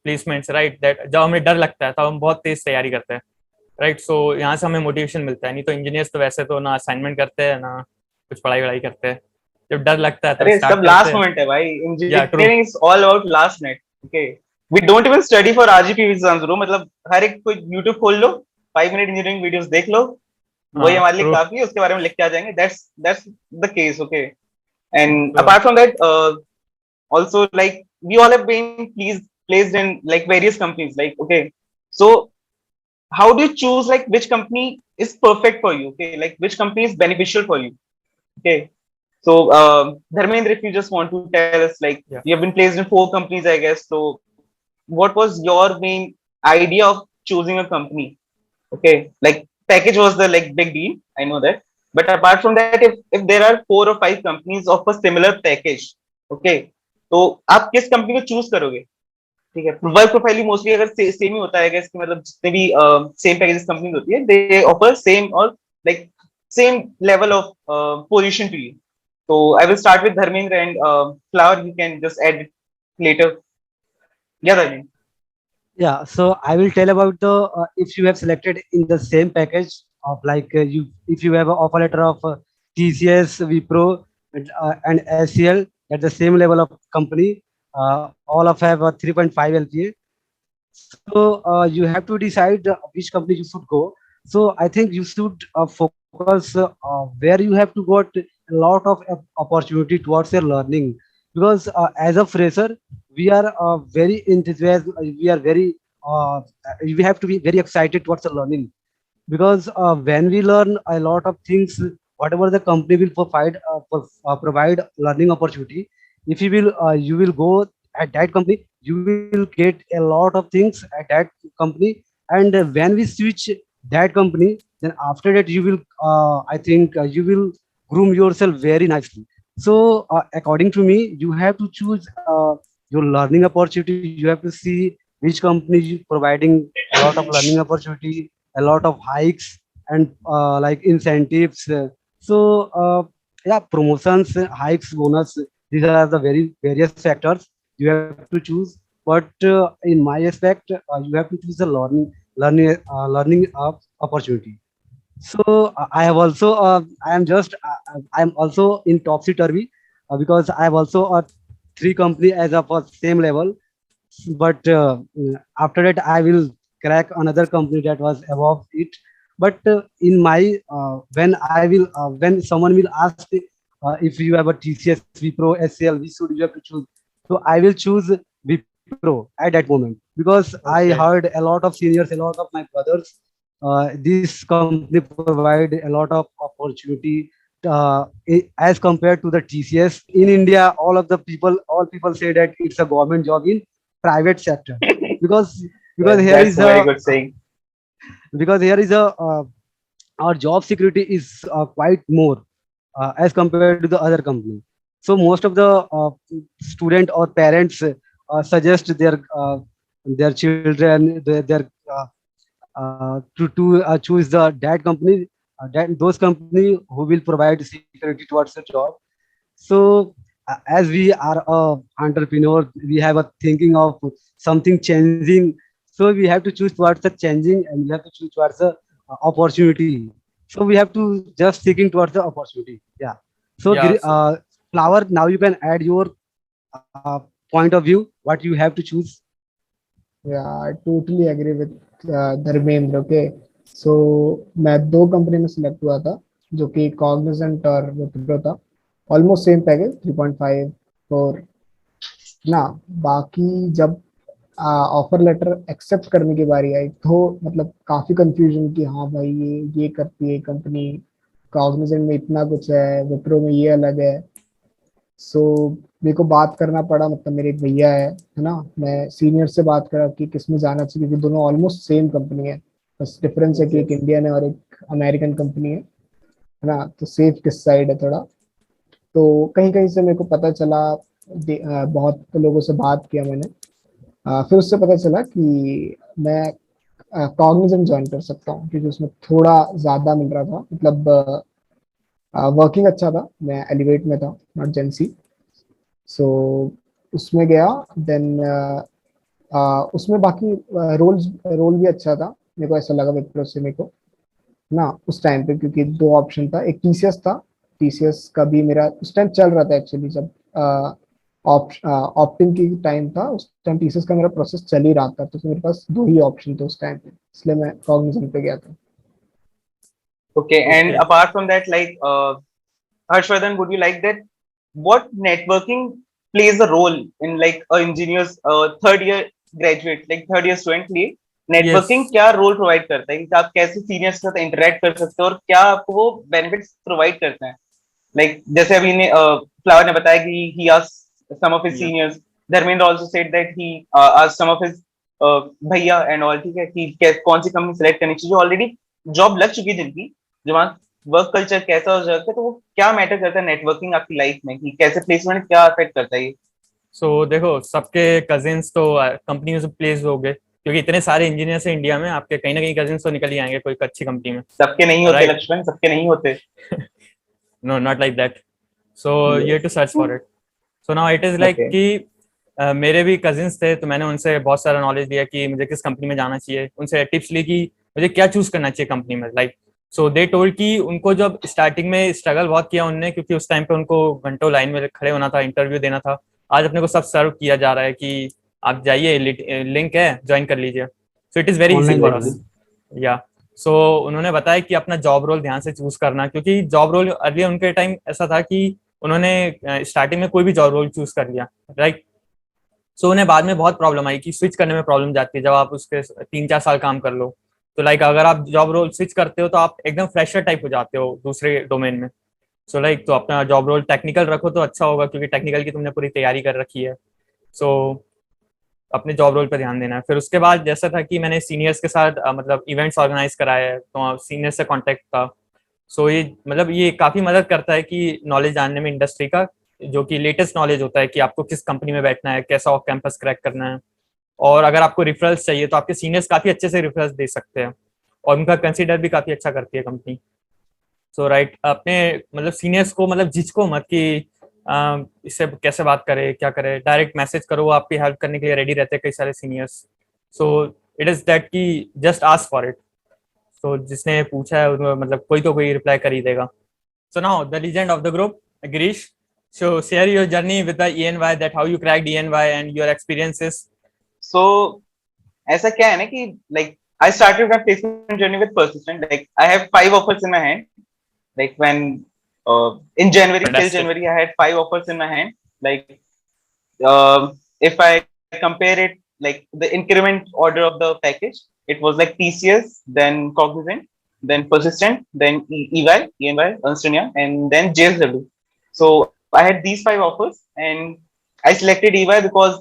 placements, right? That जब हमें डर लगता है तब हम बहुत तेज तैयारी करते हैं, right? So यहाँ से हमें मोटिवेशन मिलता है. नहीं तो इंजीनियर्स तो वैसे तो ना असाइनमेंट करते हैं ना कुछ पढ़ाई वढ़ाई करते हैं. जब डर लगता है तब अरे सब स्टार्ट करते लास्ट हैं. मोमेंट है भाई. Yeah, true. Engineering is all about last minute. Okay. We don't even study for RGP exams bro. मतलब हर एक कोई YouTube खोल लो, 5 मिनट इंजीनियरिंग वीडियोस देख लो, वही हमारे लिए True. काफी है, उसके बारे में लिख के आ जाएंगे. That's the case. Okay. And True. Apart from that also like we all have been placed in like various companies, like okay, so how do you choose like which company is perfect for you, okay, like which company is beneficial for you, okay? So Dharmendra, if you just want to tell us, like, you have been placed in 4 companies, I guess. So what was your main idea of choosing a company? Okay, like package was the like big deal, I know that, but apart from that, if there are 4 or 5 companies of a similar package, okay, तो आप किस company को choose करोगे? ठीक है, work profile mostly अगर same ही होता है कि मतलब जितने भी सेम पैकेजेस कंपनीज होती है, दे ऑफर सेम और like same level of position to you. So I will start with Dharmendra, and Flower, you can just add it later. Yeah, Dharmendra. Yeah, so I will tell about the if you have selected in the same package of like you if you have an offer letter of TCS, Wipro, and SCL at the same level of company, all of have a 3.5 LPA. So you have to decide which company you should go. So I think you should focus where you have to got a lot of opportunity towards your learning, because as a fresher we are very enthusiastic. We are very we have to be very excited towards the learning, because when we learn a lot of things, whatever the company will provide learning opportunity, if you will go at that company, you will get a lot of things at that company. And when we switch that company, then after that you will I think you will groom yourself very nicely. So according to me, you have to choose your learning opportunity. You have to see which company is providing a lot of learning opportunity, a lot of hikes, and like incentives. Yeah, promotions, hikes, bonus. These are the very various factors you have to choose. But in my aspect, you have to choose the learning opportunity. So I have also I am also in topsy turvy because I have also 3 company as of a same level. But after that I will crack another company that was above it. But in my when someone will ask if you have a TCS, Wipro, SCL, which should you have to choose, so I will choose Wipro at that moment, because I heard a lot of seniors, a lot of my brothers, this company provide a lot of opportunity as compared to the TCS. In India, all people say that it's a government job in private sector, because because here That's is a very a good saying. because here is a our job security is quite more as compared to the other company. So most of the student or parents suggest their children to choose the that company, those company who will provide security towards the job. So as we are a entrepreneur, we have a thinking of something changing. So we have to choose towards the changing, and we have to choose towards the opportunity. So we have to just seeking towards the opportunity. Yeah. So Yeah. Flower, now you can add your point of view. What you have to choose. Yeah, I totally agree with Dharmendra. Okay, so मैं 2 company में select हुआ था, जो कि Cognizant और विप्रो था. Almost same package 3.5 4 ना. बाकी जब ऑफर लेटर एक्सेप्ट करने की बारी आई, तो मतलब काफी कंफ्यूजन कि हाँ भाई ये करती है कंपनी, कॉग्निजेंट में इतना कुछ है, विप्रो में ये अलग है. सो मेरे को बात करना पड़ा, मतलब मेरे एक भैया है ना, मैं सीनियर से बात करा कि किस में जाना चाहिए, क्योंकि दोनों ऑलमोस्ट सेम कंपनी है. बस डिफरेंस है कि एक इंडियन है और एक अमेरिकन कंपनी है ना. तो सेफ किस साइड है थोड़ा. तो कहीं कहीं से मेरे को पता चला, बहुत लोगों से बात किया मैंने. फिर उससे पता चला कि मैं कॉग्निजेंट ज्वाइन कर सकता हूँ, क्योंकि उसमें थोड़ा ज्यादा मिल रहा था. मतलब वर्किंग अच्छा था, मैं एलिवेट में था, नॉट जेंसी. सो उसमें गया. देन उसमें बाकी रोल भी अच्छा था. मेरे को ऐसा लगा विप्रो से मेरे को ना उस टाइम पे, क्योंकि 2 ऑप्शन था. एक टीसीएस था, टीसीएस का भी मेरा उस टाइम चल रहा था एक्चुअली. जब ऑप्टिंग की टाइम था उस टाइम, टीसीएस का मेरा प्रोसेस चल ही रहा था. तो मेरे पास 2 ही ऑप्शन थे उस टाइम पे, इसलिए मैं कॉग्निजेंट पे गया था. Okay, and apart from that, like Harshvardhan, would you like that? What networking plays a role in like a engineer's third year graduate, like third year student लिए networking Yes. क्या role provide करता है? कि आप कैसे seniors के साथ interact कर सकते हो और क्या आपको वो benefits provide करते हैं? like जैसे अभी ने फ्लावर ने बताया कि he asked some of his seniors. Dharmendra also said that he asked some of his भैया and all, ठीक है, कि कौन सी कंपनी सेलेक्ट करनी चाहिए जो ऑलरेडी जॉब लग चुकी है जिनकी, जो वहाँ वर्क कल्चर कैसा हो जाता है, तो वो क्या मैटर करता है नेटवर्किंग आपकी लाइफ में, कि कैसे प्लेसमेंट क्या अफेक्ट करता है ये। सो देखो, सबके कजिन्स तो कंपनी में प्लेस हो गए, क्योंकि इतने सारे इंजीनियर्स हैं इंडिया में, आपके कहीं ना कहीं कजिन्स तो निकल ही आएंगे कोई अच्छी कंपनी में। सबके नहीं होते राइट, लक्ष्मण, सबके नहीं होते। No not like that, so you have to search for it. So now it is like Okay. कि मेरे भी कजिन्स थे, तो मैंने उनसे बहुत सारा नॉलेज लिया कि मुझे किस कंपनी में जाना चाहिए, उनसे टिप्स ली कि मुझे क्या चूज करना चाहिए कंपनी में। लाइक सो दे टोल्ड कि उनको जब स्टार्टिंग में स्ट्रगल बहुत किया उनने, क्योंकि उस टाइम पे उनको घंटों लाइन में खड़े होना था, इंटरव्यू देना था। आज अपने को सब सर्व किया जा रहा है कि आप जाइए, लिंक है, ज्वाइन कर लीजिए। So it is very easy Online for learning. अस। या सो उन्होंने बताया कि अपना जॉब रोल ध्यान से चूज करना, क्योंकि जॉब रोल अर्लियर उनके टाइम ऐसा था कि उन्होंने स्टार्टिंग में कोई भी जॉब रोल चूज कर लिया, राइट। सो उन्हें बाद में बहुत प्रॉब्लम आई कि स्विच करने में प्रॉब्लम जाती है जब आप उसके 3-4 साल काम कर लो। तो लाइक अगर आप जॉब रोल स्विच करते हो तो आप एकदम फ्रेशर टाइप हो जाते हो दूसरे डोमेन में। सो लाइक तो अपना जॉब रोल टेक्निकल रखो तो अच्छा होगा, क्योंकि टेक्निकल की तुमने पूरी तैयारी कर रखी है। सो अपने जॉब रोल पर ध्यान देना है। फिर उसके बाद जैसा था कि मैंने सीनियर्स के साथ मतलब इवेंट्स ऑर्गेनाइज कराए हैं, तो सीनियर से कांटेक्ट था। सो ये मतलब ये काफ़ी मदद करता है कि नॉलेज जानने में इंडस्ट्री का, जो कि लेटेस्ट नॉलेज होता है कि आपको किस कंपनी में बैठना है, कैसा ऑफ कैंपस क्रैक करना है। और अगर आपको रेफरल्स चाहिए तो आपके सीनियर्स काफ़ी अच्छे से रेफरल्स दे सकते हैं, और उनका कंसीडर भी काफ़ी अच्छा करती है कंपनी। सो राइट, अपने मतलब सीनियर्स को मतलब झिझको मत कि इससे कैसे बात करे, क्या करे, डायरेक्ट मैसेज करो, वो आपकी हेल्प करने के लिए रेडी रहते हैं कई सारे seniors. So it is that कि जस्ट आस्क फॉर इट। सो जिसने पूछा है मतलब कोई तो कोई रिप्लाई कर ही देगा। So now the legend of the group, Girish. So share your journey with the ENY, that how you cracked ENY and your experiences. So ऐसा क्या है ना कि like I started my placement journey with persistent. Like I have 5 offers in my hand. Like when in January, till Fantastic. January, I had 5 offers in my hand. Like if I compare it, like the increment order of the package, it was like TCS, then Cognizant, then Persistent, then EY, Ernst & Young, and then JSW. So I had these 5 offers, and I selected EY because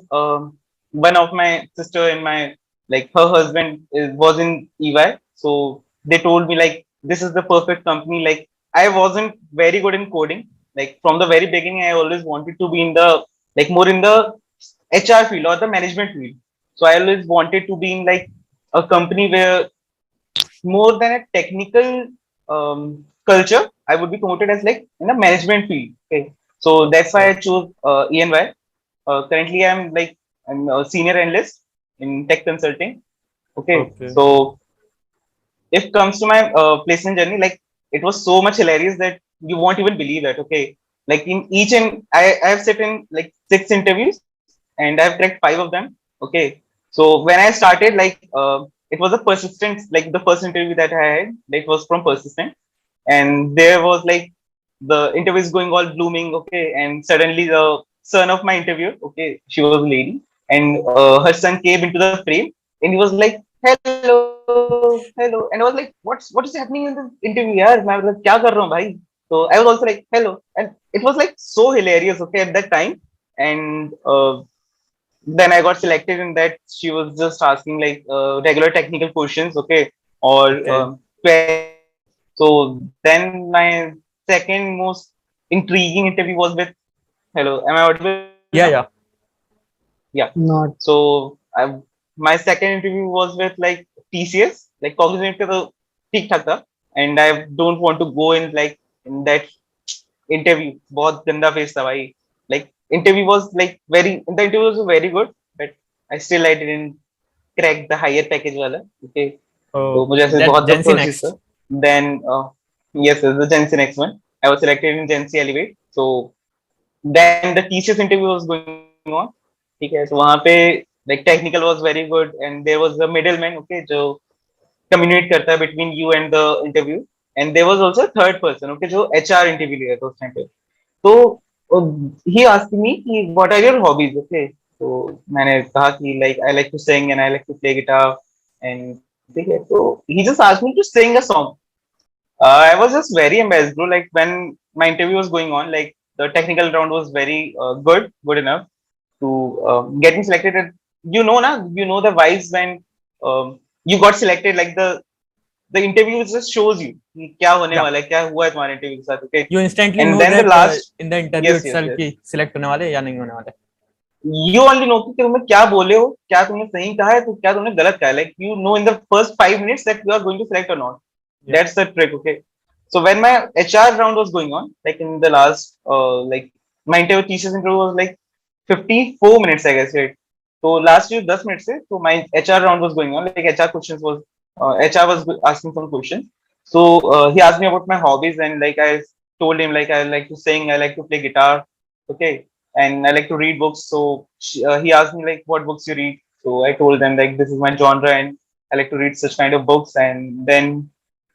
one of my sister and my like her husband was in EY, so they told me like this is the perfect company. Like I wasn't very good in coding. Like from the very beginning, I always wanted to be in the like more in the HR field or the management field. So I always wanted to be in like a company where more than a technical culture, I would be promoted as like in a management field. Okay, so that's why I chose ENY. Currently, I'm a senior analyst in tech consulting. Okay, Okay. so if comes to my placement journey, like it was so much hilarious that you won't even believe that. Okay, like in each and I have sit in like 6 interviews and I've cracked 5 of them. Okay, so when I started, like it was a persistent, like the first interview that I had, it was from persistent, and there was like the interview is going all blooming. Okay, and suddenly the son of my interviewer, okay, she was a lady, and her son came into the frame, and he was like, hello, hello, and I was like, what is happening in the interview? यार मैं मतलब क्या कर रहा हूँ भाई? So I was also like hello, and it was like so hilarious. Okay, at that time, and then I got selected in that. She was just asking like regular technical questions, okay, or Okay. so then my second most intriguing interview was with. Hello, am I audible Yeah, now? yeah. Yeah. Not. So my second interview was with like TCS, like Cognizant का तो ठीक ठाक था, and I don't want to go in like in that interview. बहुत गंदा face था भाई. Like interview was like the interview was very good, but I didn't crack the higher package वाला. Okay, तो Oh, मुझे ऐसे बहुत दुख Gen था Z उस चीज का. next. Then yes, the Gen C next one. I was selected in Gen C Elevate. So then the TCS interview was going on. ठीक है, तो वहाँ पे like technical was very good, and there was a middleman, okay, जो communicate करता है between you and the interview, and there was also a third person, okay, जो HR interview लिया था उस time पे. तो he asked me कि what are your hobbies, okay, तो मैंने कहा कि like I like to sing and I like to play guitar, and ठीक है, तो he just asked me to sing a song. I was just very embarrassed, bro. Like when my interview was going on, like the technical round was very good enough to get me selected. And you know the vibes when you got selected, like the interview just shows you कि क्या होने Yeah. वाला है, क्या हुआ है तुम्हारे interview के साथ, okay? You instantly And know then the that last, in the interview yes, yes, itself yes. कि select होने वाले या नहीं होने वाले. You only know कि तुमने क्या बोले हो, क्या तुमने सही कहा है, तो क्या तुमने गलत कहा है. Like you know in the first 5 minutes that you are going to select or not. Yeah. That's the trick, okay? So when my HR round was going on, like in the last, like my interview, thesis interview was like 54 minutes, I guess, right? So last year 10 minutes से, so my HR round was going on, like HR questions was, HR was asking some questions. So he asked me about my hobbies, and like I told him like I like to sing, I like to play guitar, okay, and I like to read books. So he asked me like what books you read. So I told them like this is my genre and I like to read such kind of books. And then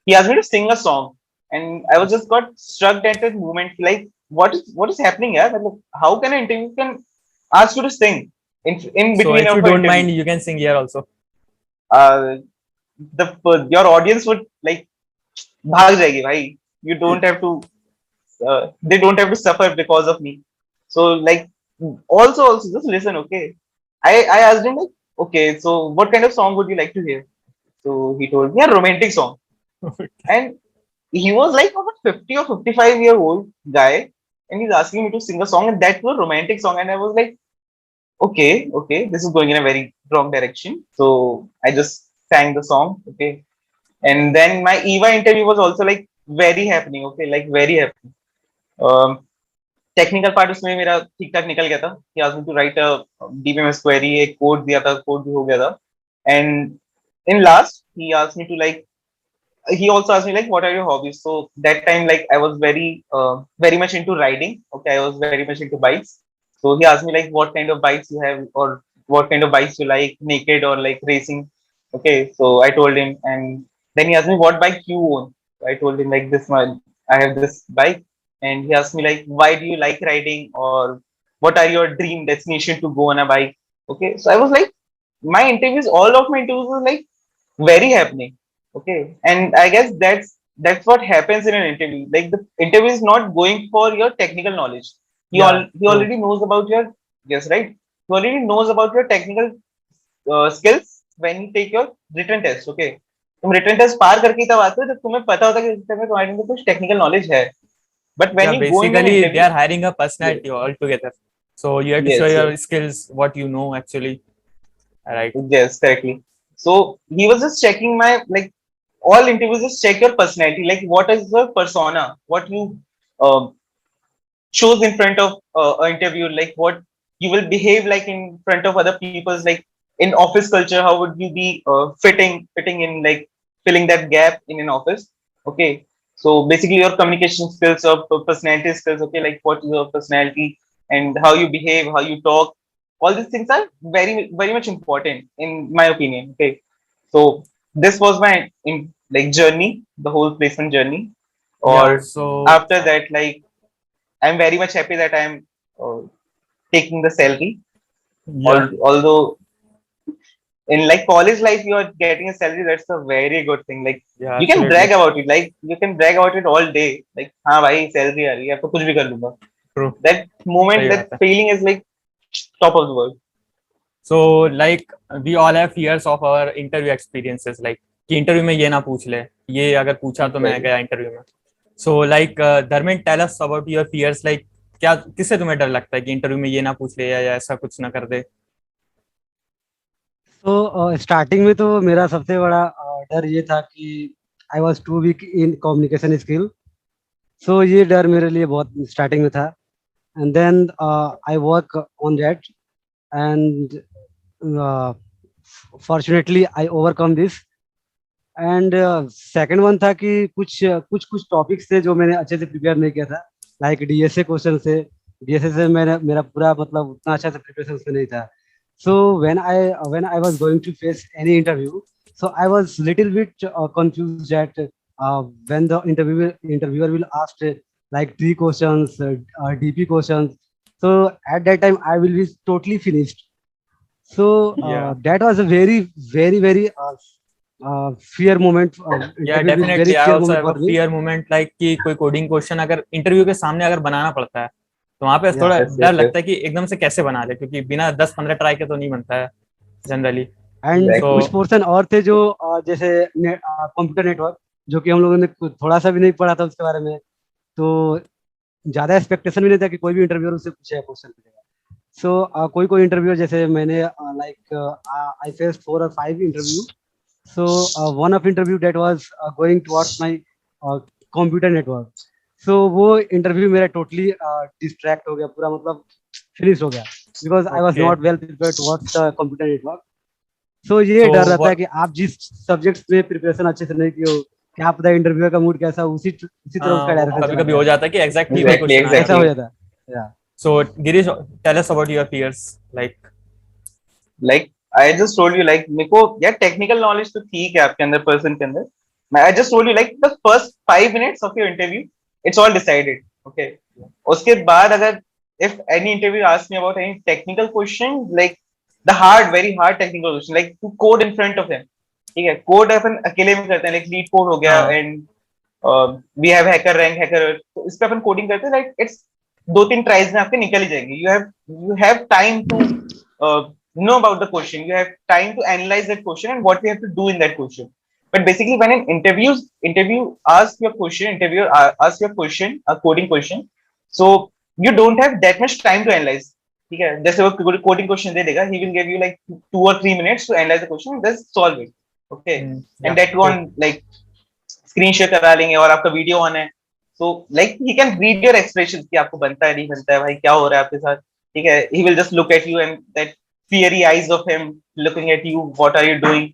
he asked me to sing a song, and I was just got struck at that moment like what is happening here? Like, how can an interview can ask you to sing in So between if you of an don't interview? mind, you can sing here also. Uh, your audience would like भाग जाएगी भाई. You don't have to. They don't have to suffer because of me. So like also just listen, okay? I asked him like, okay, so what kind of song would you like to hear? So he told me a romantic song, and he was like about 50 or 55-year-old guy, and he's asking me to sing a song, and that was a romantic song, and I was like, okay, this is going in a very wrong direction. So I just sang the song, okay, and then my EVA interview was also like very happening, okay, like very happening. Technical part उसमें मेरा ठीक ठाक निकल गया था. He asked me to write a DBMS query, एक code दिया था, कोड भी हो गया था. And in last he asked me to like, he also asked me like what are your hobbies. So that time like I was very much into riding, okay, I was very much into bikes. So he asked me like what kind of bikes you have, or what kind of bikes you like, naked or like racing, okay. So I told him, and then he asked me what bike you own. So I told him like this one, I have this bike. And he asked me like why do you like riding, or what are your dream destination to go on a bike, okay. So I was like, my interviews, all of my interviews were like very happening, okay. And I guess that's what happens in an interview. Like the interview is not going for your technical knowledge. Yeah, He true. already knows about your, yes, right, he already knows about your technical skills when you take your written test, okay. तुम written test पार करके तब आते हो जब तुम्हें पता होता है कि तुम्हारे अंदर कुछ टेक्निकल नॉलेज है. But when Yeah, you go in an basically they interview, are hiring a yes, personality altogether. So you have to show yes, yes, your skills, what you know actually. Right. yes, correctly. So he was just checking my like, all interviews just check your personality, like what is your persona, what you um, shows in front of an interview, like what you will behave like in front of other people's, like in office culture, how would you be fitting in, like filling that gap in an office, okay. So basically your communication skills or personality skills, okay, like what is your personality and how you behave, how you talk, all these things are very much important in my opinion, okay. So this was my like journey, the whole placement journey. Yeah. Or So after that, like I'm very much happy that I'm taking the salary. yeah, Although in like college life you are getting a salary, that's a very good thing. Like yeah, you can brag absolutely about it. Like you can brag about it all day. Like हाँ भाई salary आ रही है, अब तो कुछ भी कर लूंगा. true. That moment, सही that बात है. feeling is like top of the world. So like we all have fears of our interview experiences. Like कि इंटरव्यू में ये ना पूछ ले, ये अगर पूछा तो मैं गया इंटरव्यू में. So like Dharmendra, tell us about your fears. Like क्या, किससे तुम्हें डर लगता है कि इंटरव्यू में ये ना पूछ ले या ऐसा कुछ ना कर दे? तो स्टार्टिंग में तो मेरा सबसे बड़ा डर ये था कि I was too weak in communication skill. So ये डर मेरे लिए बहुत स्टार्टिंग में था. And then I work on that, and fortunately I overcome this. And second one था कि कुछ टॉपिक्स थे जो मैंने अच्छे से प्रिपेयर नहीं किया था. लाइक डीएसए क्वेश्चन से, डीएसए से मैंने मेरा पूरा मतलब उतना अच्छा से प्रिपरेशन से नहीं था. So when I was going to face any interview, so I was little bit confused that when the interviewer will ask like three questions, DP questions. So at that time I will be totally finished. So Yeah. that was a very fear moment. Yeah, Interview is definitely. very I fear also moment have for a me. fear moment like कि कोई coding question अगर interview के सामने अगर बनाना पड़ता है तो वहां पे Yeah. थोड़ा Yes, डर yes, yes. लगता है कि एकदम से कैसे बना ले, क्योंकि बिना 10-15 ट्राई के तो नहीं बनता है जनरली. एंड सो कुछ पोर्शन और थे जो जैसे कंप्यूटर नेटवर्क, जो कि हम लोगों ने थोड़ा सा भी नहीं पढ़ा था उसके बारे में, तो ज्यादा एक्सपेक्टेशन भी नहीं था कि कोई भी इंटरव्यूअर उससे पूछेगा क्वेश्चन पूछेगा. सो कोई कोई इंटरव्यू जैसे मैंने like I face 4 or 5 interview. So one of interview that was going towards my computer network. So वो interview मेरा totally distract हो गया, पूरा मतलब finish हो गया, because I was okay. not well prepared towards the computer network. So ये डर रहता है कि आप जिस subjects में preparation अच्छे से नहीं किए हो, क्या पता interviewer का mood कैसा हो, उसी तरफ उसका वो डायरेक्शन कभी चला कभी गया, हो जाता है कि एग्जैक्टली वही Exactly, क्वेश्चन आ ऐसा जाता हो exactly. है. जाता है. Yeah. So Girish, tell us about your fears like. Like I just told you, like मेरे को यार टेक्निकल नॉलेज तो ठीक है आपके अंदर, पर्सन के अंदर. मैं I just told you like the first 5 minutes of your interview, it's all decided. Okay. उसके बाद अगर if any interview asks me about any technical question, like the hard, very hard technical question, like to code in front of him. ठीक है, code अपन अकेले में करते हैं, like leet code हो गया, हाँ. And we have HackerRank hacker, तो इस पे अपन कोडिंग करते हैं, लाइक इट्स 2-3 ट्राइज में आपके निकल ही जाएंगे. You have time to know about the question, you have time to analyze that question and what we have to do in that question. But basically when an interview asks your question, interviewer asks your question, a coding question, so you don't have that much time to analyze. ठीक है, जैसे वो coding question दे देगा, he will give you like 2 or 3 minutes to analyze the question and just solve it. Okay. या And that one like screen share करा लेंगे और आपका वीडियो ऑन है, so like he can read your expressions कि आपको बनता है नहीं बनता है, भाई क्या हो रहा है आपके साथ. ठीक है, he will just look at you and that fiery eyes of him looking at you, what are you doing,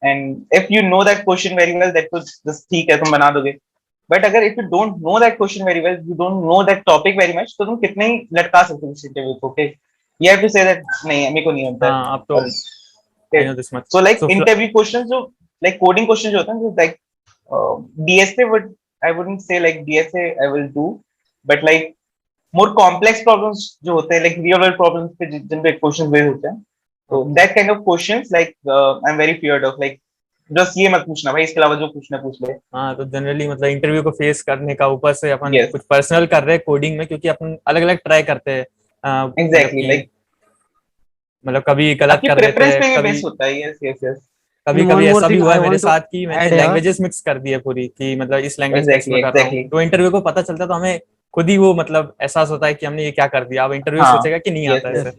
and if you know that question very well, that was just ठीक है तुम बना दोगे. बट अगर if you don't know that question very well, you don't know that topic very much, तो तुम कितने ही लटका सकते हो इस इंटरव्यू को. Okay, you have to say that नहीं मेरे को नहीं बनता है. हाँ, अब तो I know this much. So like interview questions जो like coding questions जो होता है, जो like DSA would, I wouldn't say like DSA I will do, but like more complex problems जो होते हैं, like real world problems पे जिन पे questions based होते हैं, तो that kind of questions like I'm very feared of, like just ये मत पूछना भाई, इसके अलावा जो पूछना पूछ ले. हाँ, तो जनरली मतलब इंटरव्यू को फेस करने का ऊपर से अपन Yes. कुछ पर्सनल कर रहे हैं कोडिंग में, क्योंकि अपन अलग अलग ट्राई करते हैं. Exactly, like मतलब कभी गलत आपकी कर देते प्रेफरेंस हैं, पे भी कभी बेस होता है. Yes yes yes. कभी And कभी one more ऐसा भी thing हुआ I है मेरे want to साथ कि मैंने add here. लैंग्वेजेस मिक्स कर दी है पूरी, कि मतलब इस लैंग्वेज में Exactly, कर रहा हूँ, exactly. तो इंटरव्यू को पता चलता है, तो हमें खुद ही वो मतलब एहसास होता है कि हमने ये क्या कर दिया. अब इंटरव्यू हाँ. सोचेगा कि नहीं Yes, आता yes. ऐसे,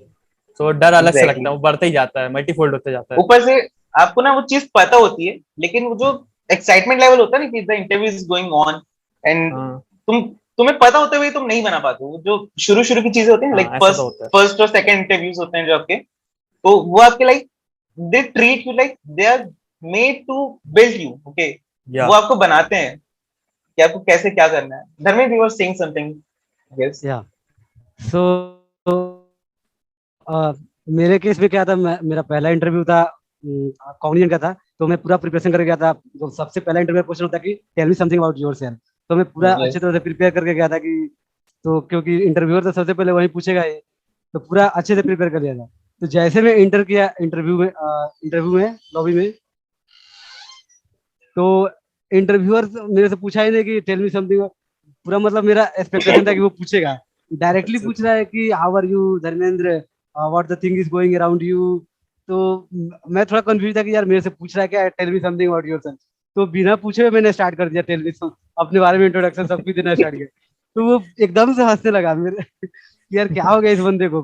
तो डर अलग से लगता Exactly. है, वो बढ़ता ही जाता है, मल्टीफोल्ड होते जाता है. ऊपर से आपको ना वो चीज पता होती है, लेकिन वो जो एक्साइटमेंट लेवल होता है ना कि the interview is going on, and हाँ, तुम्हें पता होते हुए तुम नहीं बना पाते हो. जो शुरू शुरू की चीजें होती हैं, लाइक हाँ, ऐसा तो होता है. फर्स्ट और सेकंड इंटरव्यूज होते हैं जो आपके, तो वो आपके like they treat you like they are made to build you. Okay, या वो आपको बनाते हैं कि आपको कैसे क्या करना है. Dharmendra, you are saying something. Yes. Yeah. So मेरे केस में क्या था, मेरा पहला इंटरव्यू था कॉग्निजेंट का था, तो मैं पूरा प्रिपरेशन करके गया था. जो सबसे पहला इंटरव्यू क्वेश्चन होता है कि tell me something about yourself, तो मैं पूरा Yes. अच्छे तरह से प्रिपेयर करके गया था कि, तो क्योंकि इंटरव्यूअर तो सबसे पहले वही पूछेगा ये, तो पूरा अच्छे से प्रिपेयर कर लिया था. तो जैसे मैं इंटर किया इंटरव्यू में लॉबी में, तो इंटरव्यूअर मेरे से पूछा ही नहीं कि टेल मी समथिंग, पूरा मतलब मेरा एक्सपेक्टेशन था कि वो पूछेगा, डायरेक्टली पूछ रहा है कि how are you Dharmendra, what the thing is going around you. तो मैं थोड़ा कंफ्यूज था कि यार मेरे से पूछ रहा है क्या, tell me something about yourself. तो बिना पूछे हुए मैंने स्टार्ट कर दिया टेल मी, अपने बारे में इंट्रोडक्शन सब कुछ देना स्टार्ट किया. तो वो एकदम से हंसने लगा मेरे यार क्या हो गया इस बंदे को.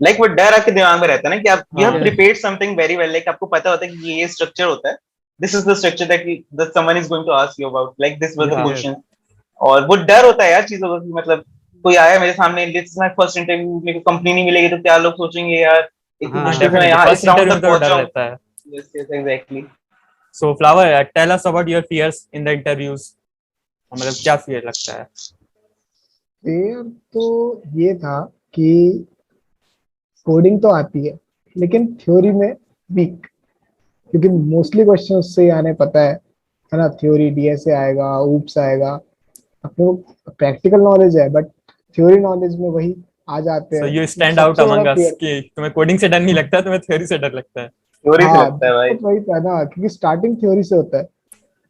लाइक वो डर आपके दिमाग में रहता है ना कि आप यू हैव हाँ. Prepared something very well, like आपको पता होता है कि ये स्ट्रक्चर होता है, this is the structure that someone is going to ask you about, like this was the Yeah. Question. और वो डर होता है यार चीजों का कि मतलब कोई आया मेरे सामने, this is my first interview, मेरे को कंपनी नहीं मिलेगी तो क्या लोग सोचेंगे यार, एक हाँ, मुश्किल से मैं डेफिनेटली यहाँ फर्स्ट इस राउंड इंटरव्यू तक में तो डर पहुंचा हूँ. रहता है. Yes yes exactly. So flower, tell us about your fears in the interviews. मतलब क्या फियर लगता है? फिर तो ये था कि कोडिंग तो आती है लेकिन थ्योरी में वीक, क्योंकि मोस्टली क्वेश्चन उससे आने पता है ना. थ्योरी डीएसए आएगा, ऊप्स आएगा, अपने को प्रैक्टिकल नॉलेज है बट थ्योरी नॉलेज में वही आ जाते सो हैं. यू स्टैंड आउट सबसे बड़ा अमंग अस fear कि तुम्हें कोडिंग से डर नहीं लगता, तुम्हें थ्योरी से डर लगता है. थ्योरी से हाँ लगता है भाई। दिक्कत वही था ना, क्योंकि स्टार्टिंग थ्योरी से होता है,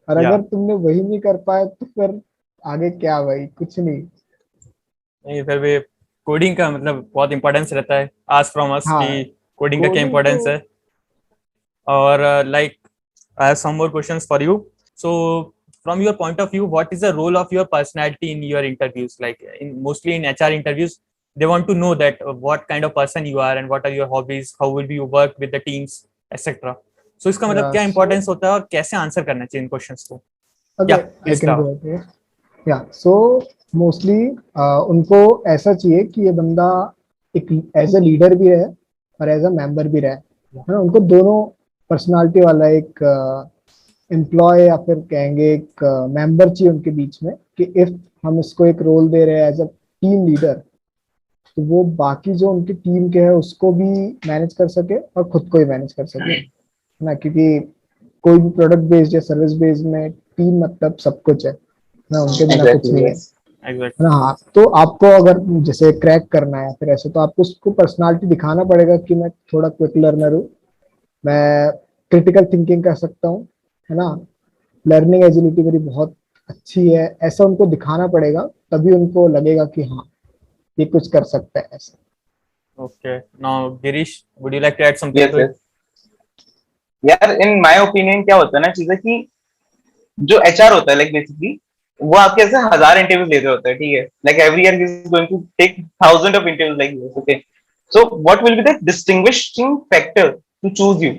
और अगर तुमने वही नहीं कर पाए तो फिर आगे क्या भाई, कुछ नहीं। नहीं फिर भी कोडिंग का मतलब बहुत इंपॉर्टेंस रहता है, आज फ्रॉम अस हाँ की कोडिंग का क्या कोडिंग तो इंपॉर्टेंस है। और like I have some more questions for you. So from your point of view, what is the role of your personality in your interviews? Like in mostly in HR interviews, they want to know that what kind of person you are and what are your hobbies, how will you work with the teams, etc. So इसका मतलब क्या सो importance होता है और कैसे answer करना चाहिए इन questions को? Okay yeah I please can start. Go ahead. Yeah so mostly उनको ऐसा चाहिए कि ये बंदा एक एज अ लीडर भी है और एज अ मेंबर भी रहे, है ना। उनको दोनों पर्सनालिटी वाला एक एम्प्लॉय या फिर कहेंगे एक मेंबर चाहिए उनके बीच में, कि इफ हम इसको एक रोल दे रहे हैं एज अ टीम लीडर, तो वो बाकी जो उनकी टीम के है उसको भी मैनेज कर सके और खुद को भी मैनेज कर सके, है ना। क्योंकि कोई भी प्रोडक्ट बेस्ड या सर्विस बेस्ड में टीम मतलब सब कुछ है ना, उनके बिना कुछ एग्जैक्टली नहीं है यस। है ना। हाँ तो आपको अगर जैसे क्रैक करना है फिर ऐसे, तो आपको उसको पर्सनालिटी दिखाना पड़ेगा कि मैं थोड़ा क्विक लर्नर हूँ, मैं क्रिटिकल थिंकिंग कर सकता हूँ, है ना, लर्निंग एजिलिटी मेरी बहुत अच्छी है, ऐसा उनको दिखाना पड़ेगा, तभी उनको लगेगा कि हाँ ये कुछ कर सकता है ऐसा। Okay, now Girish, would you like to add something yes to it? Yes. यार इन माय ओपिनियन क्या होता है ना चीजें कि जो एचआर होता है लाइक बेसिकली वो आपके ऐसे 1000 इंटरव्यूज ले रहे होता है, ठीक है। Like every year he is going to take thousand of interviews like this, okay. So what will be the distinguishing factor to choose you?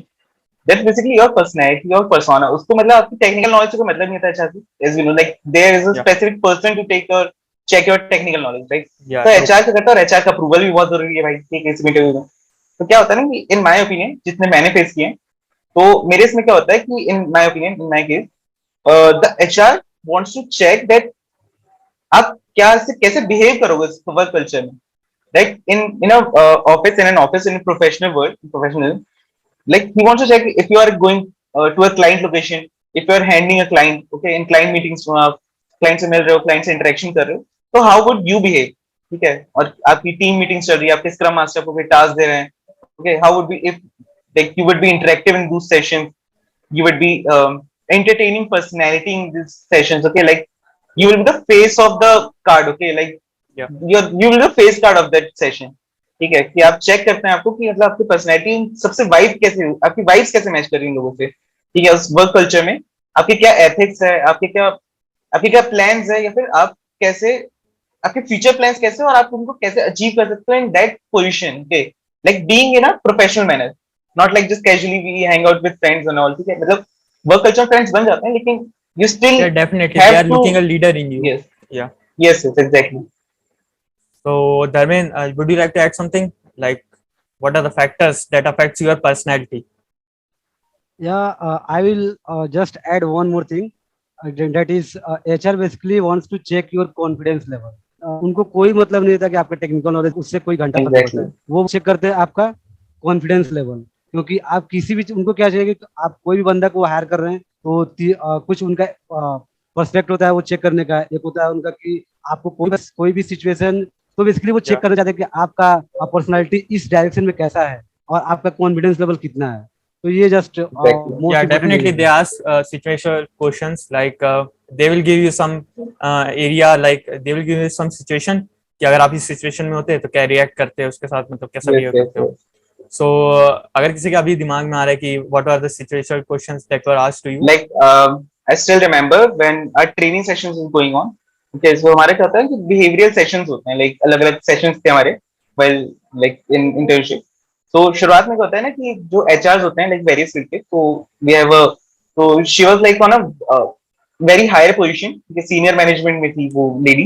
That's basically your personality, your persona. उसको मतलब आपकी technical knowledge से कोई मतलब नहीं होता HR से, as you know, like there is a Yeah, specific person to take your check your technical knowledge, right. yeah, तो true. एचआर का करता है, और एचआर का अप्रूवल भी बहुत जरूरी है भाई कि किसी इंटरव्यू में। तो क्या होता है ना कि इन माय ओपिनियन जितने मैंने फेस किए हैं, तो मेरे इसमें क्या होता है कि in my opinion, in my case, the HR wants to check that आप क्या से कैसे बिहेव करोगे वर्क कल्चर में, like in in office, in an office, in professional world, professional, like he wants to check if you are going to a client location, if you are handling a client, okay, in client meetings में आप client से मिल रहे हो, client से interaction कर रहे हो, तो how would you behave, ठीक है। और आपकी टीम मीटिंग चल रही है, आपके स्क्रम मास्टर को कोई टास्क दे रहे हैं, okay, how would be if like you would be interactive in those sessions, you would be entertaining personality in these sessions, okay, like you will be the face of the card, okay, like Yeah, you will be the face card of that session, ठीक है। कि आप check करते हैं आपको कि मतलब आपकी पर्सनैलिटी सबसे वाइब कैसे, आपकी वाइब्स कैसे मैच कर रही है लोगों से, ठीक है, उस वर्क कल्चर में। आपके क्या एथिक्स है, आपके क्या प्लान्स है, या फिर आप कैसे, आपके फ्यूचर प्लान्स कैसे, और आप उनको कैसे अचीव कर सकते हो in that position, okay, like being in a professional manner, not like just casually we hang out with friends and all, ठीक है। मतलब वर्क कल्चर फ्रेंड्स बन जाते हैं, लेकिन you still yeah, definitely. They have are to. looking a leader in you. Yes Yeah. Yes yes exactly. So, Dharmen, would you like to add something? Like, what are the factors that affects your personality? Yeah, I will just add one more thing. That is, HR basically wants to check your confidence level. उनको कोई मतलब नहीं था कि आपका technical knowledge, उससे कोई घंटा फर्क नहीं पड़ता है। वो चेक करते हैं आपका कॉन्फिडेंस लेवल, क्योंकि आप किसी भी उनको क्या चाहिए कि आप कोई भी बंदा को हायर कर रहे हैं तो कुछ उनका पर्सपेक्ट होता है वो चेक करने का। एक होता है उनका कि आपको कोई भी सिचुएशन, तो बेसिकली वो चेक करना चाहते हैं कि आपका पर्सनालिटी इस डायरेक्शन में कैसा है और आपका कॉन्फिडेंस लेवल कितना है। तो ये just Yeah, definitely. They ask situational questions like they will give you some area, like they will give you some situation कि अगर आप इस सिचुएशन में होते हैं तो क्या रिएक्ट करते हैं उसके साथ, मतलब कैसा बिहेव करते हो। सो अगर किसी के अभी दिमाग में आ रहा है कि what are the situational questions that were asked to you. Like I still remember when our training sessions is going on, okay. So हमारे क्या होता है कि बिहेवियरल सेशंस होते हैं, लाइक अलग अलग सेशंस थे हमारे वेल, लाइक इन इंटर्नशिप। तो शुरुआत में क्या होता है ना कि जो एचआरस होते हैं लाइक वेरियस फील्ड के, तो वी हैव तो she was like on a very higher position, senior management में थी वो लेडी,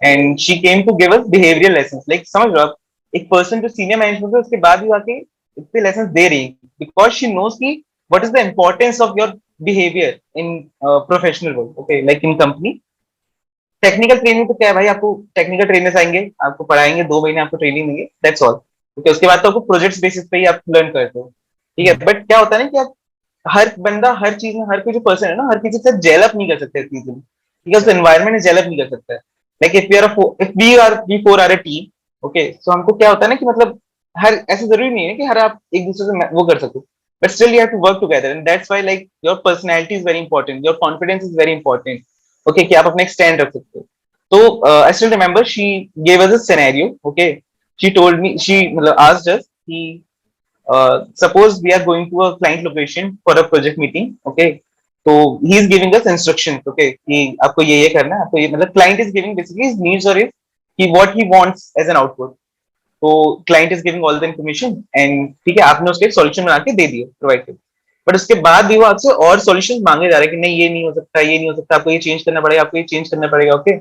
and she came to give us behavioural lessons. Like समझ लो आप, एक पर्सन जो सीनियर मैनेजमेंट है उसके बाद भी आके इतने लेसंस दे रही, बिकॉज शी नोज की what is the importance of your behavior in professional world, okay, like in company। Technical training तो क्या है भाई, आपको टेक्निकल ट्रेनर्स आएंगे, आपको पढ़ाएंगे, 2 महीने आपको ट्रेनिंग देंगे, दैट्स ऑल, ओके। उसके बाद तो आपको प्रोजेक्ट्स बेसिस पे ही आप लर्न करते हो, ठीक है। बट क्या होता है ना कि आप हर बंदा हर चीज में, हर कोई जो पर्सन है ना, हर किसी से जेल अप नहीं कर सकते चीज में, ठीक है। उस एनवायरमेंट में जेल अप नहीं कर सकता है। Like if we four are a team, okay, so हमको क्या होता है ना कि मतलब हर ऐसा जरूरी नहीं है कि हर आप एक दूसरे से वो कर सको, but still you have to work together, and that's why like your personality is very important, your confidence is very important. Okay, कि आप अपना एक stand रख सकते हो. So I still remember she gave us a scenario. Okay, she told me, she asked us, he suppose we are going to a client location for a project meeting. Okay, so he is giving us instructions. Okay, कि आपको ये करना है, आपको ये client is giving basically his needs or his what he wants as an output. तो client is giving all the information and ठीक है, आपने उसके सॉल्यूशन बना के दे दिए, प्रोवाइड कर, बट उसके बाद भी वो आपसे और सॉल्यूशन मांगे जा रहे हैं कि नहीं ये नहीं हो सकता, ये नहीं हो सकता, आपको ये चेंज करना पड़ेगा, आपको ये चेंज करना पड़ेगा. ओके,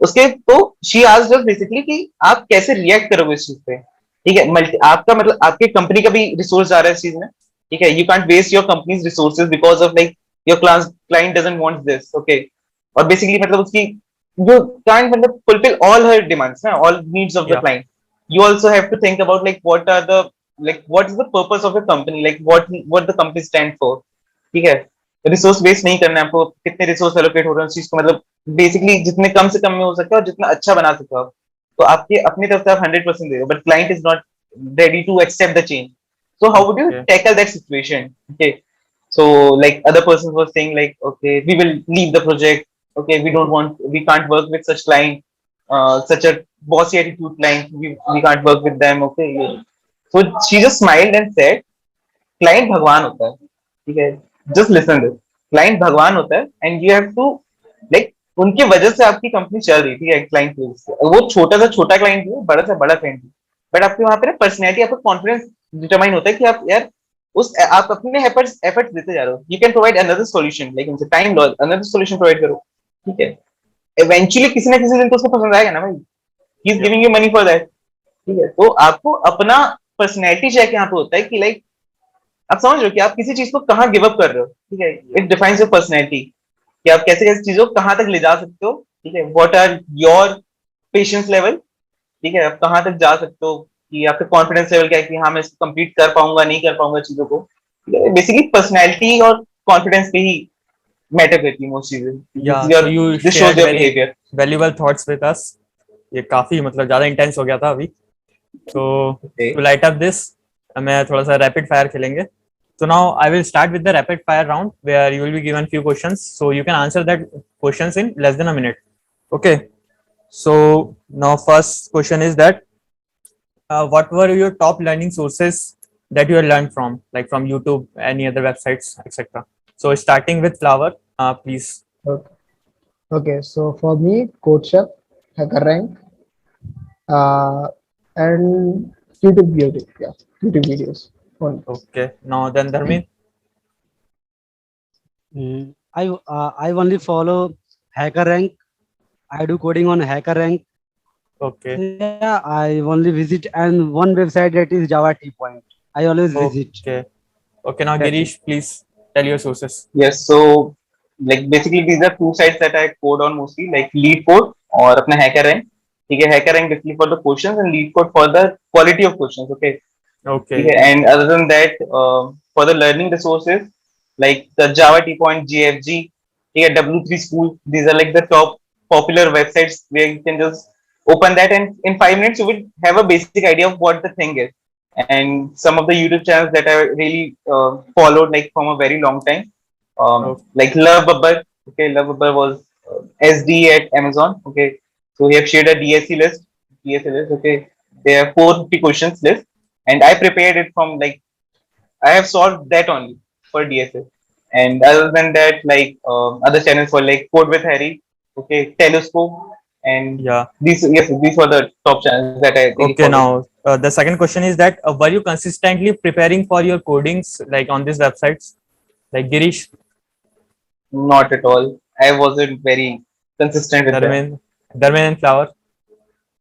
उसके तो शी आस्क्ड अस बेसिकली कि आप कैसे रिएक्ट करोगे इस चीज पे. ठीक है, आपका आपके कंपनी का भी रिसोर्स जा रहा है इस चीज में. ठीक है, you can't waste your companies resources because of like your client doesn't want this. Okay, और बेसिकली उसकी जो client fulfil all her demands ना, all needs of the client. You also have to think about like what is the purpose of a company, like what the company stand for. ठीक है, resource waste नहीं करना है आपको, कितने resource allocate हो रहे हैं उस चीज को बेसिकली जितने कम से कम में हो सकता है और जितना अच्छा बना सकते हो आप, तो आपके अपनी तरफ से आप 100% दे रहे हो, but client is not ready to accept the change. So how would you tackle that situation? Okay, so like other persons were saying like, okay, we will leave the project. Okay, we can't work with such client, such a bossy attitude client. We can't work with them. Okay, so she just smiled and said, client भगवान होता है. ठीक है, just listen this. Client भगवान होता है and you have to like उनके वजह से आपकी कंपनी चल रही थी. क्लाइंट की वजह से, वो छोटा सा छोटा क्लाइंट भी, बड़ा सा बड़ा क्लाइंट भी, बट आपके वहां पे ना पर्सनैलिटी, आपका कॉन्फिडेंस डिटरमाइन होता है कि आप यार आप अपने एफर्ट्स देते जा रहे हो. You can provide another solution, like उनसे time loss, another solution provide करो. ठीक है, इवेंचुअली किसी ना किसी दिन तो उसको पसंद आएगा ना भाई, he is giving you money for that. ठीक है, तो आपको अपना पर्सनैलिटी चेक यहाँ पे होता है कि लाइक आप समझ रहे हो कि आप किसी चीज को कहाँ गिव अप कर रहे हो. ठीक है, इट डिफाइंस योर पर्सनैलिटी कि आप कैसे कैसे चीजों को कहाँ तक ले जा सकते हो. ठीक है, what are your patience level. ठीक है, आप कहाँ तक जा सकते हो, कि आपका कॉन्फिडेंस लेवल क्या है कि हाँ मैं इसको कंप्लीट कर पाऊंगा, नहीं कर पाऊंगा चीजों को. बेसिकली पर्सनैलिटी और कॉन्फिडेंस पे ही मैटर करती है मोस्ट चीजें. so you shared very valuable thoughts with us. ये काफी ज्यादा इंटेंस हो गया था अभी. So to light up this, मैं थोड़ा सा रैपिड फायर खेलेंगे. So now I will start with the rapid fire round where you will be given few questions, so you can answer that questions in less than a minute. Okay, so now first question is that what were your top learning sources that you had learned from, like from YouTube, any other websites, etc. So starting with Flower, please. Okay, so for me, CodeChef, HackerRank, and YouTube videos. Okay, now then Dharmendra. I only follow HackerRank. I do coding on HackerRank. Okay. Yeah, I only visit and one website that is Java Tea Point. I always visit. Okay. Okay, now Girish, please tell your sources. Yes, so like basically these are two sites that I code on mostly, like Lead Code और अपना HackerRank. ठीक है, HackerRank basically for the questions and Lead Code for the quality of questions. Okay. Okay. And other than that, for the learning resources like the Java Tea Point, GFG, W3 School, these are like the top popular websites where you can just open that and in 5 minutes you will have a basic idea of what the thing is. And some of the YouTube channels that I really followed like from a very long time, like Love Babbar. Okay, Love Babbar was SD at Amazon. Okay, so he have shared a DSC list. Okay, there are 450 questions list, and I prepared it from like I have solved that only for DSA. And other than that, like other channels for like Code with Harry, okay, Telescope, and these were the top channels that I really okay followed. Now the second question is that were you consistently preparing for your codings like on these websites, like Girish? Not at all. I wasn't very consistent with Dharmendra and Flower,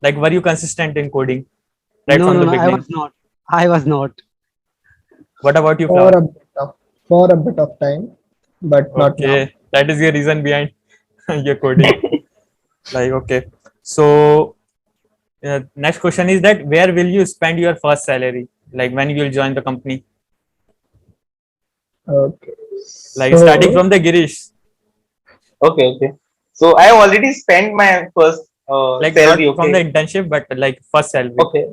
like were you consistent in coding right no, from the no, beginning? I was not. What about you, Flower? For a bit of time, but not now. Okay, that is the reason behind your coding. Like, okay, so next question is that where will you spend your first salary, like when you will join the company? Okay, like starting from the Girish. Okay, so I already spent my first like salary, not from the internship but like first salary. Okay,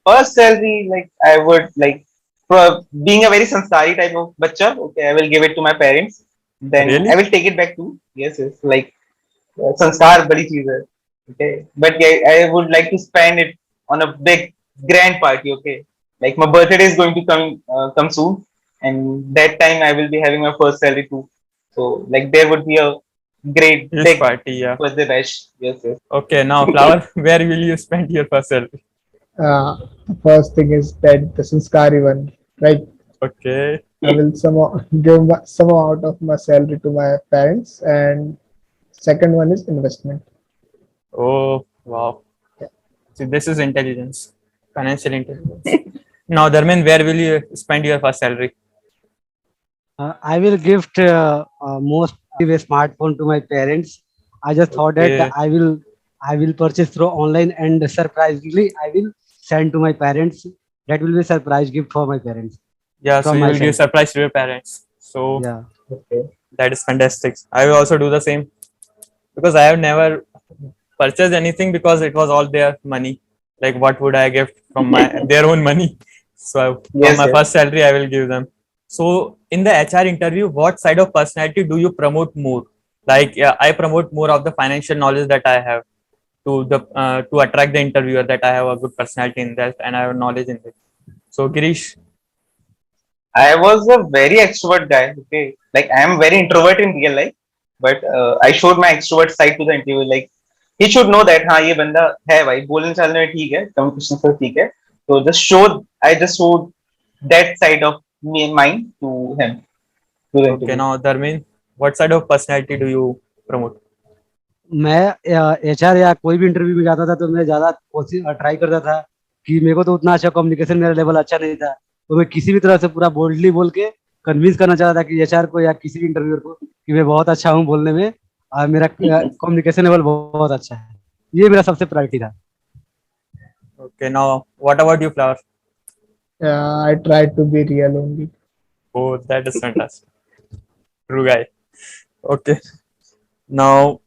first salary, like I would like for being a very sanskari type of bacha, okay, I will give it to my parents. Then Really? I will take it back to, yes, like sanskar badi cheez hai. Okay, but yeah, I would like to spend it on a big grand party. Okay, like my birthday is going to come soon, and that time I will be having my first salary too. So like there would be a great Huge big party, yeah. birthday bash. Yes, yes. Okay, now Flower, where will you spend your first salary? The first thing is that the Sanskari one, right? Okay. I will somehow give some amount of my salary to my parents, and second one is investment. Oh, wow. Yeah. See, this is intelligence, financial intelligence. Now, Dharmen, where will you spend your first salary? I will gift most give a smartphone to my parents. I just thought that Okay. I will purchase through online, and surprisingly I will send to my parents. That will be a surprise gift for my parents Yeah, so from you my will give side. surprise to your parents. So Yeah. Okay. that is fantastic. I will also do the same because I have never purchased anything because it was all their money. Like, what would I give from my their own money? So from Yes, my yes. first salary, I will give them. So in the HR interview, what side of personality do you promote more? Like, yeah, I promote more of the financial knowledge that I have to attract the interviewer, that I have a good personality in that and I have knowledge in it. So Girish, I was a very extrovert guy. Okay, like I am very introvert in real life, but I showed my extrovert side to the interview. Like he should know that हाँ ये बंदा है भाई बोलने चालने में ठीक है communication skills ठीक है तो just showed that side of me and mine to him to the okay, interview. now Dharmin, what side of personality do you promote? मैं एचआर या कोई भी इंटरव्यू में जाता था तो मैं ज्यादा कोशिश ट्राई करता था कि मेरे को तो उतना अच्छा कम्युनिकेशन मेरा लेवल अच्छा नहीं था, तो मैं किसी भी तरह से पूरा बोल्डली बोल के कन्विंस करना चाहता था कि एचआर को या किसी भी इंटरव्यूअर को कि मैं बहुत अच्छा हूँ बोलने में, और मेरा कम्युनिकेशन लेवल बहुत अच्छा है। ये मेरा सबसे प्रायोरिटी था। Okay, now what about you, Flower? I tried to be real only. Oh, that is fantastic. True guy. Okay, now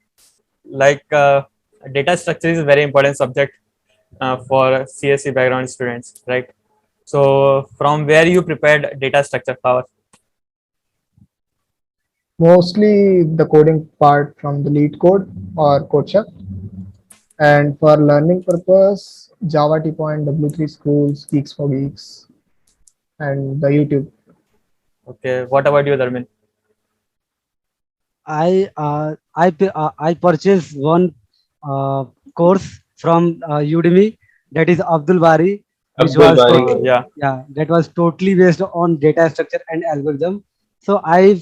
like data structure is a very important subject for CSE background students, right? So from where you prepared data structure, Flower? Mostly the coding part from the lead code or code chef. And for learning purpose, Java T Point, W3 Schools, Geeks for Geeks, and the YouTube. Okay, what about you, Dharmin? I purchased one course from Udemy, that is Abdul Bari, which Abdul was Bari. Yeah, that was totally based on data structure and algorithm. So I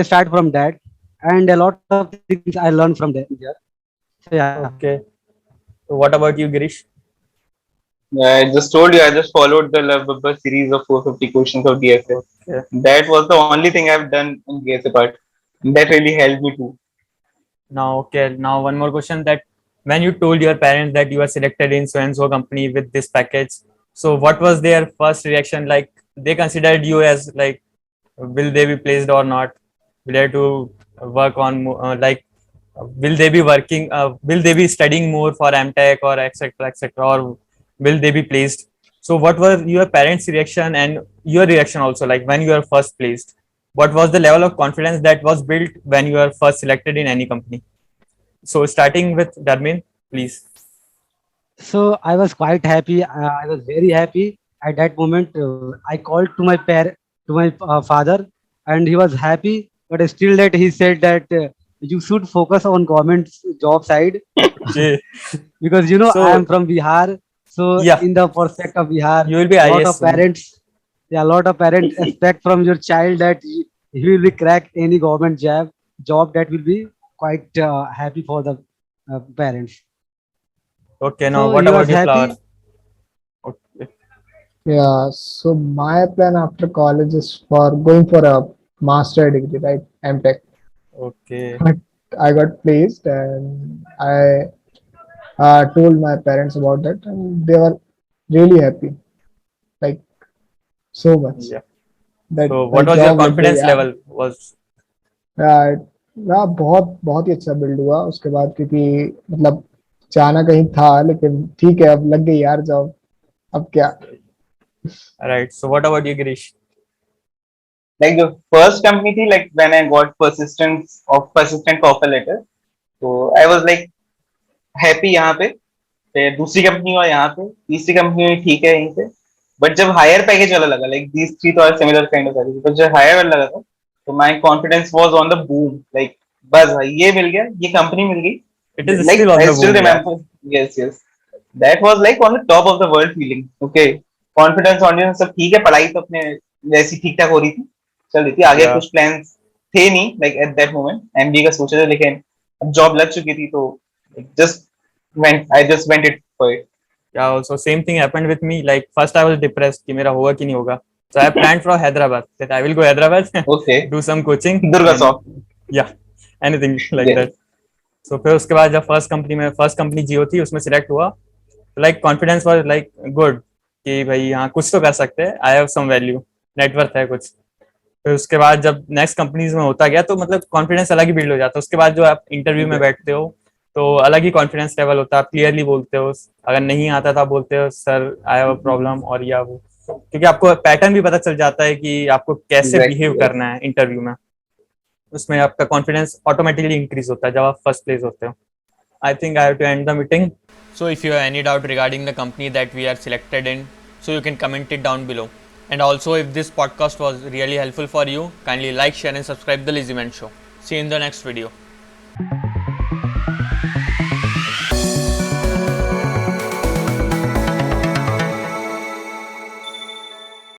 start from that, and a lot of things I learned from there. So yeah. okay. So what about you, Girish? I just told you I just followed the Love series of 450 questions of DSA. Okay. That was the only thing I've done in DSA part. That really helped me too. Now, okay, now one more question, that when you told your parents that you are selected in so and so company with this package, so what was their first reaction? Like, they considered you as like, will they be placed or not? Will they have to work on will they be working? Will they be studying more for MTech or etc., or will they be placed? So, what were your parents' reaction and your reaction also? Like when you were first placed, what was the level of confidence that was built when you were first selected in any company? So, starting with Dharmin, please. So I was quite happy. I was very happy at that moment. I called to to my father, and he was happy. But still, that he said that you should focus on government job side Okay. because I am So, from Bihar. So yeah, in the perspective of Bihar, you will be lot IS of soon. parents, yeah, a lot of parents expect from your child that he will be crack any government job that will be quite happy for the parents. Okay, now So what he was about you, Flower? happy. Okay. Yeah, so my plan after college is for going for a master degree, right? MTech. Okay. But I got placed, and I told my parents about that, and they were really happy, like so much Yeah. that So, भाई what was your job लग गई confidence यार। level? Was यार ना बहुत बहुत ही अच्छा build हुआ उसके बाद, क्योंकि मतलब जाना कहीं था, लेकिन ठीक है अब लग गई यार जॉब, अब क्या। Right. So what about you, Girish? Like the first company थी, like when I got persistent offer letter, तो I was like happy यहाँ पे. फिर दूसरी कंपनी हुआ यहाँ पे, तीसरी कंपनी हुई ठीक है यहीं पे. बट जब हायर पैकेज वाला लगा, लाइक दीज थ्री तो are similar kind of package, but जब हायर वाला लगा था, तो my confidence was on the boom. Like बस भाई ये मिल गया, ये कंपनी मिल गई. It is Like still on I the still boom, yeah. remember, yes. That was like on the top of the world feeling. Okay, confidence on you, सब ठीक है, पढ़ाई तो अपने वैसी ठीक ठाक हो रही थी, चल रही थी. आगे Yeah. कुछ प्लान्स थे नहीं, like at that moment MBA का सोचा था, लेकिन अब जॉब लग चुकी थी, तो I just went it for it. Yeah, also same thing happened with me. Like first I was depressed कि मेरा होगा कि नहीं होगा. So I planned for Hyderabad that I will go Hyderabad, Okay, do some coaching. Durga and- soft. Yeah, anything like Yeah. that. So फिर उसके बाद जब फर्स्ट कंपनी जियो थी उसमें सिलेक्ट हुआ, तो like confidence was like good कि भाई यहाँ कुछ तो कर सकते हैं, I have some value, net worth है कुछ. फिर उसके बाद जब नेक्स्ट कंपनीज में होता गया तो मतलब कॉन्फिडेंस अलग ही बिल्ड हो जाता है. उसके बाद जो आप इंटरव्यू में बैठते हो तो अलग ही कॉन्फिडेंस लेवल होता है, आप क्लियरली बोलते हो. अगर नहीं आता था बोलते हो sir I have a problem और या वो, क्योंकि आपको पैटर्न भी पता चल जाता है कि आपको कैसे Exactly, बिहेव yes. करना है इंटरव्यू में. उसमें आपका कॉन्फिडेंस ऑटोमेटिकली इंक्रीज होता है जब आप फर्स्ट प्लेस होते हो. I think I have to end the meeting. So if you have any doubt regarding the company that we are selected in, so you can comment it down below. And also if this podcast was really helpful for you, kindly like, share and subscribe the Lazy Man Show. See you in the next video.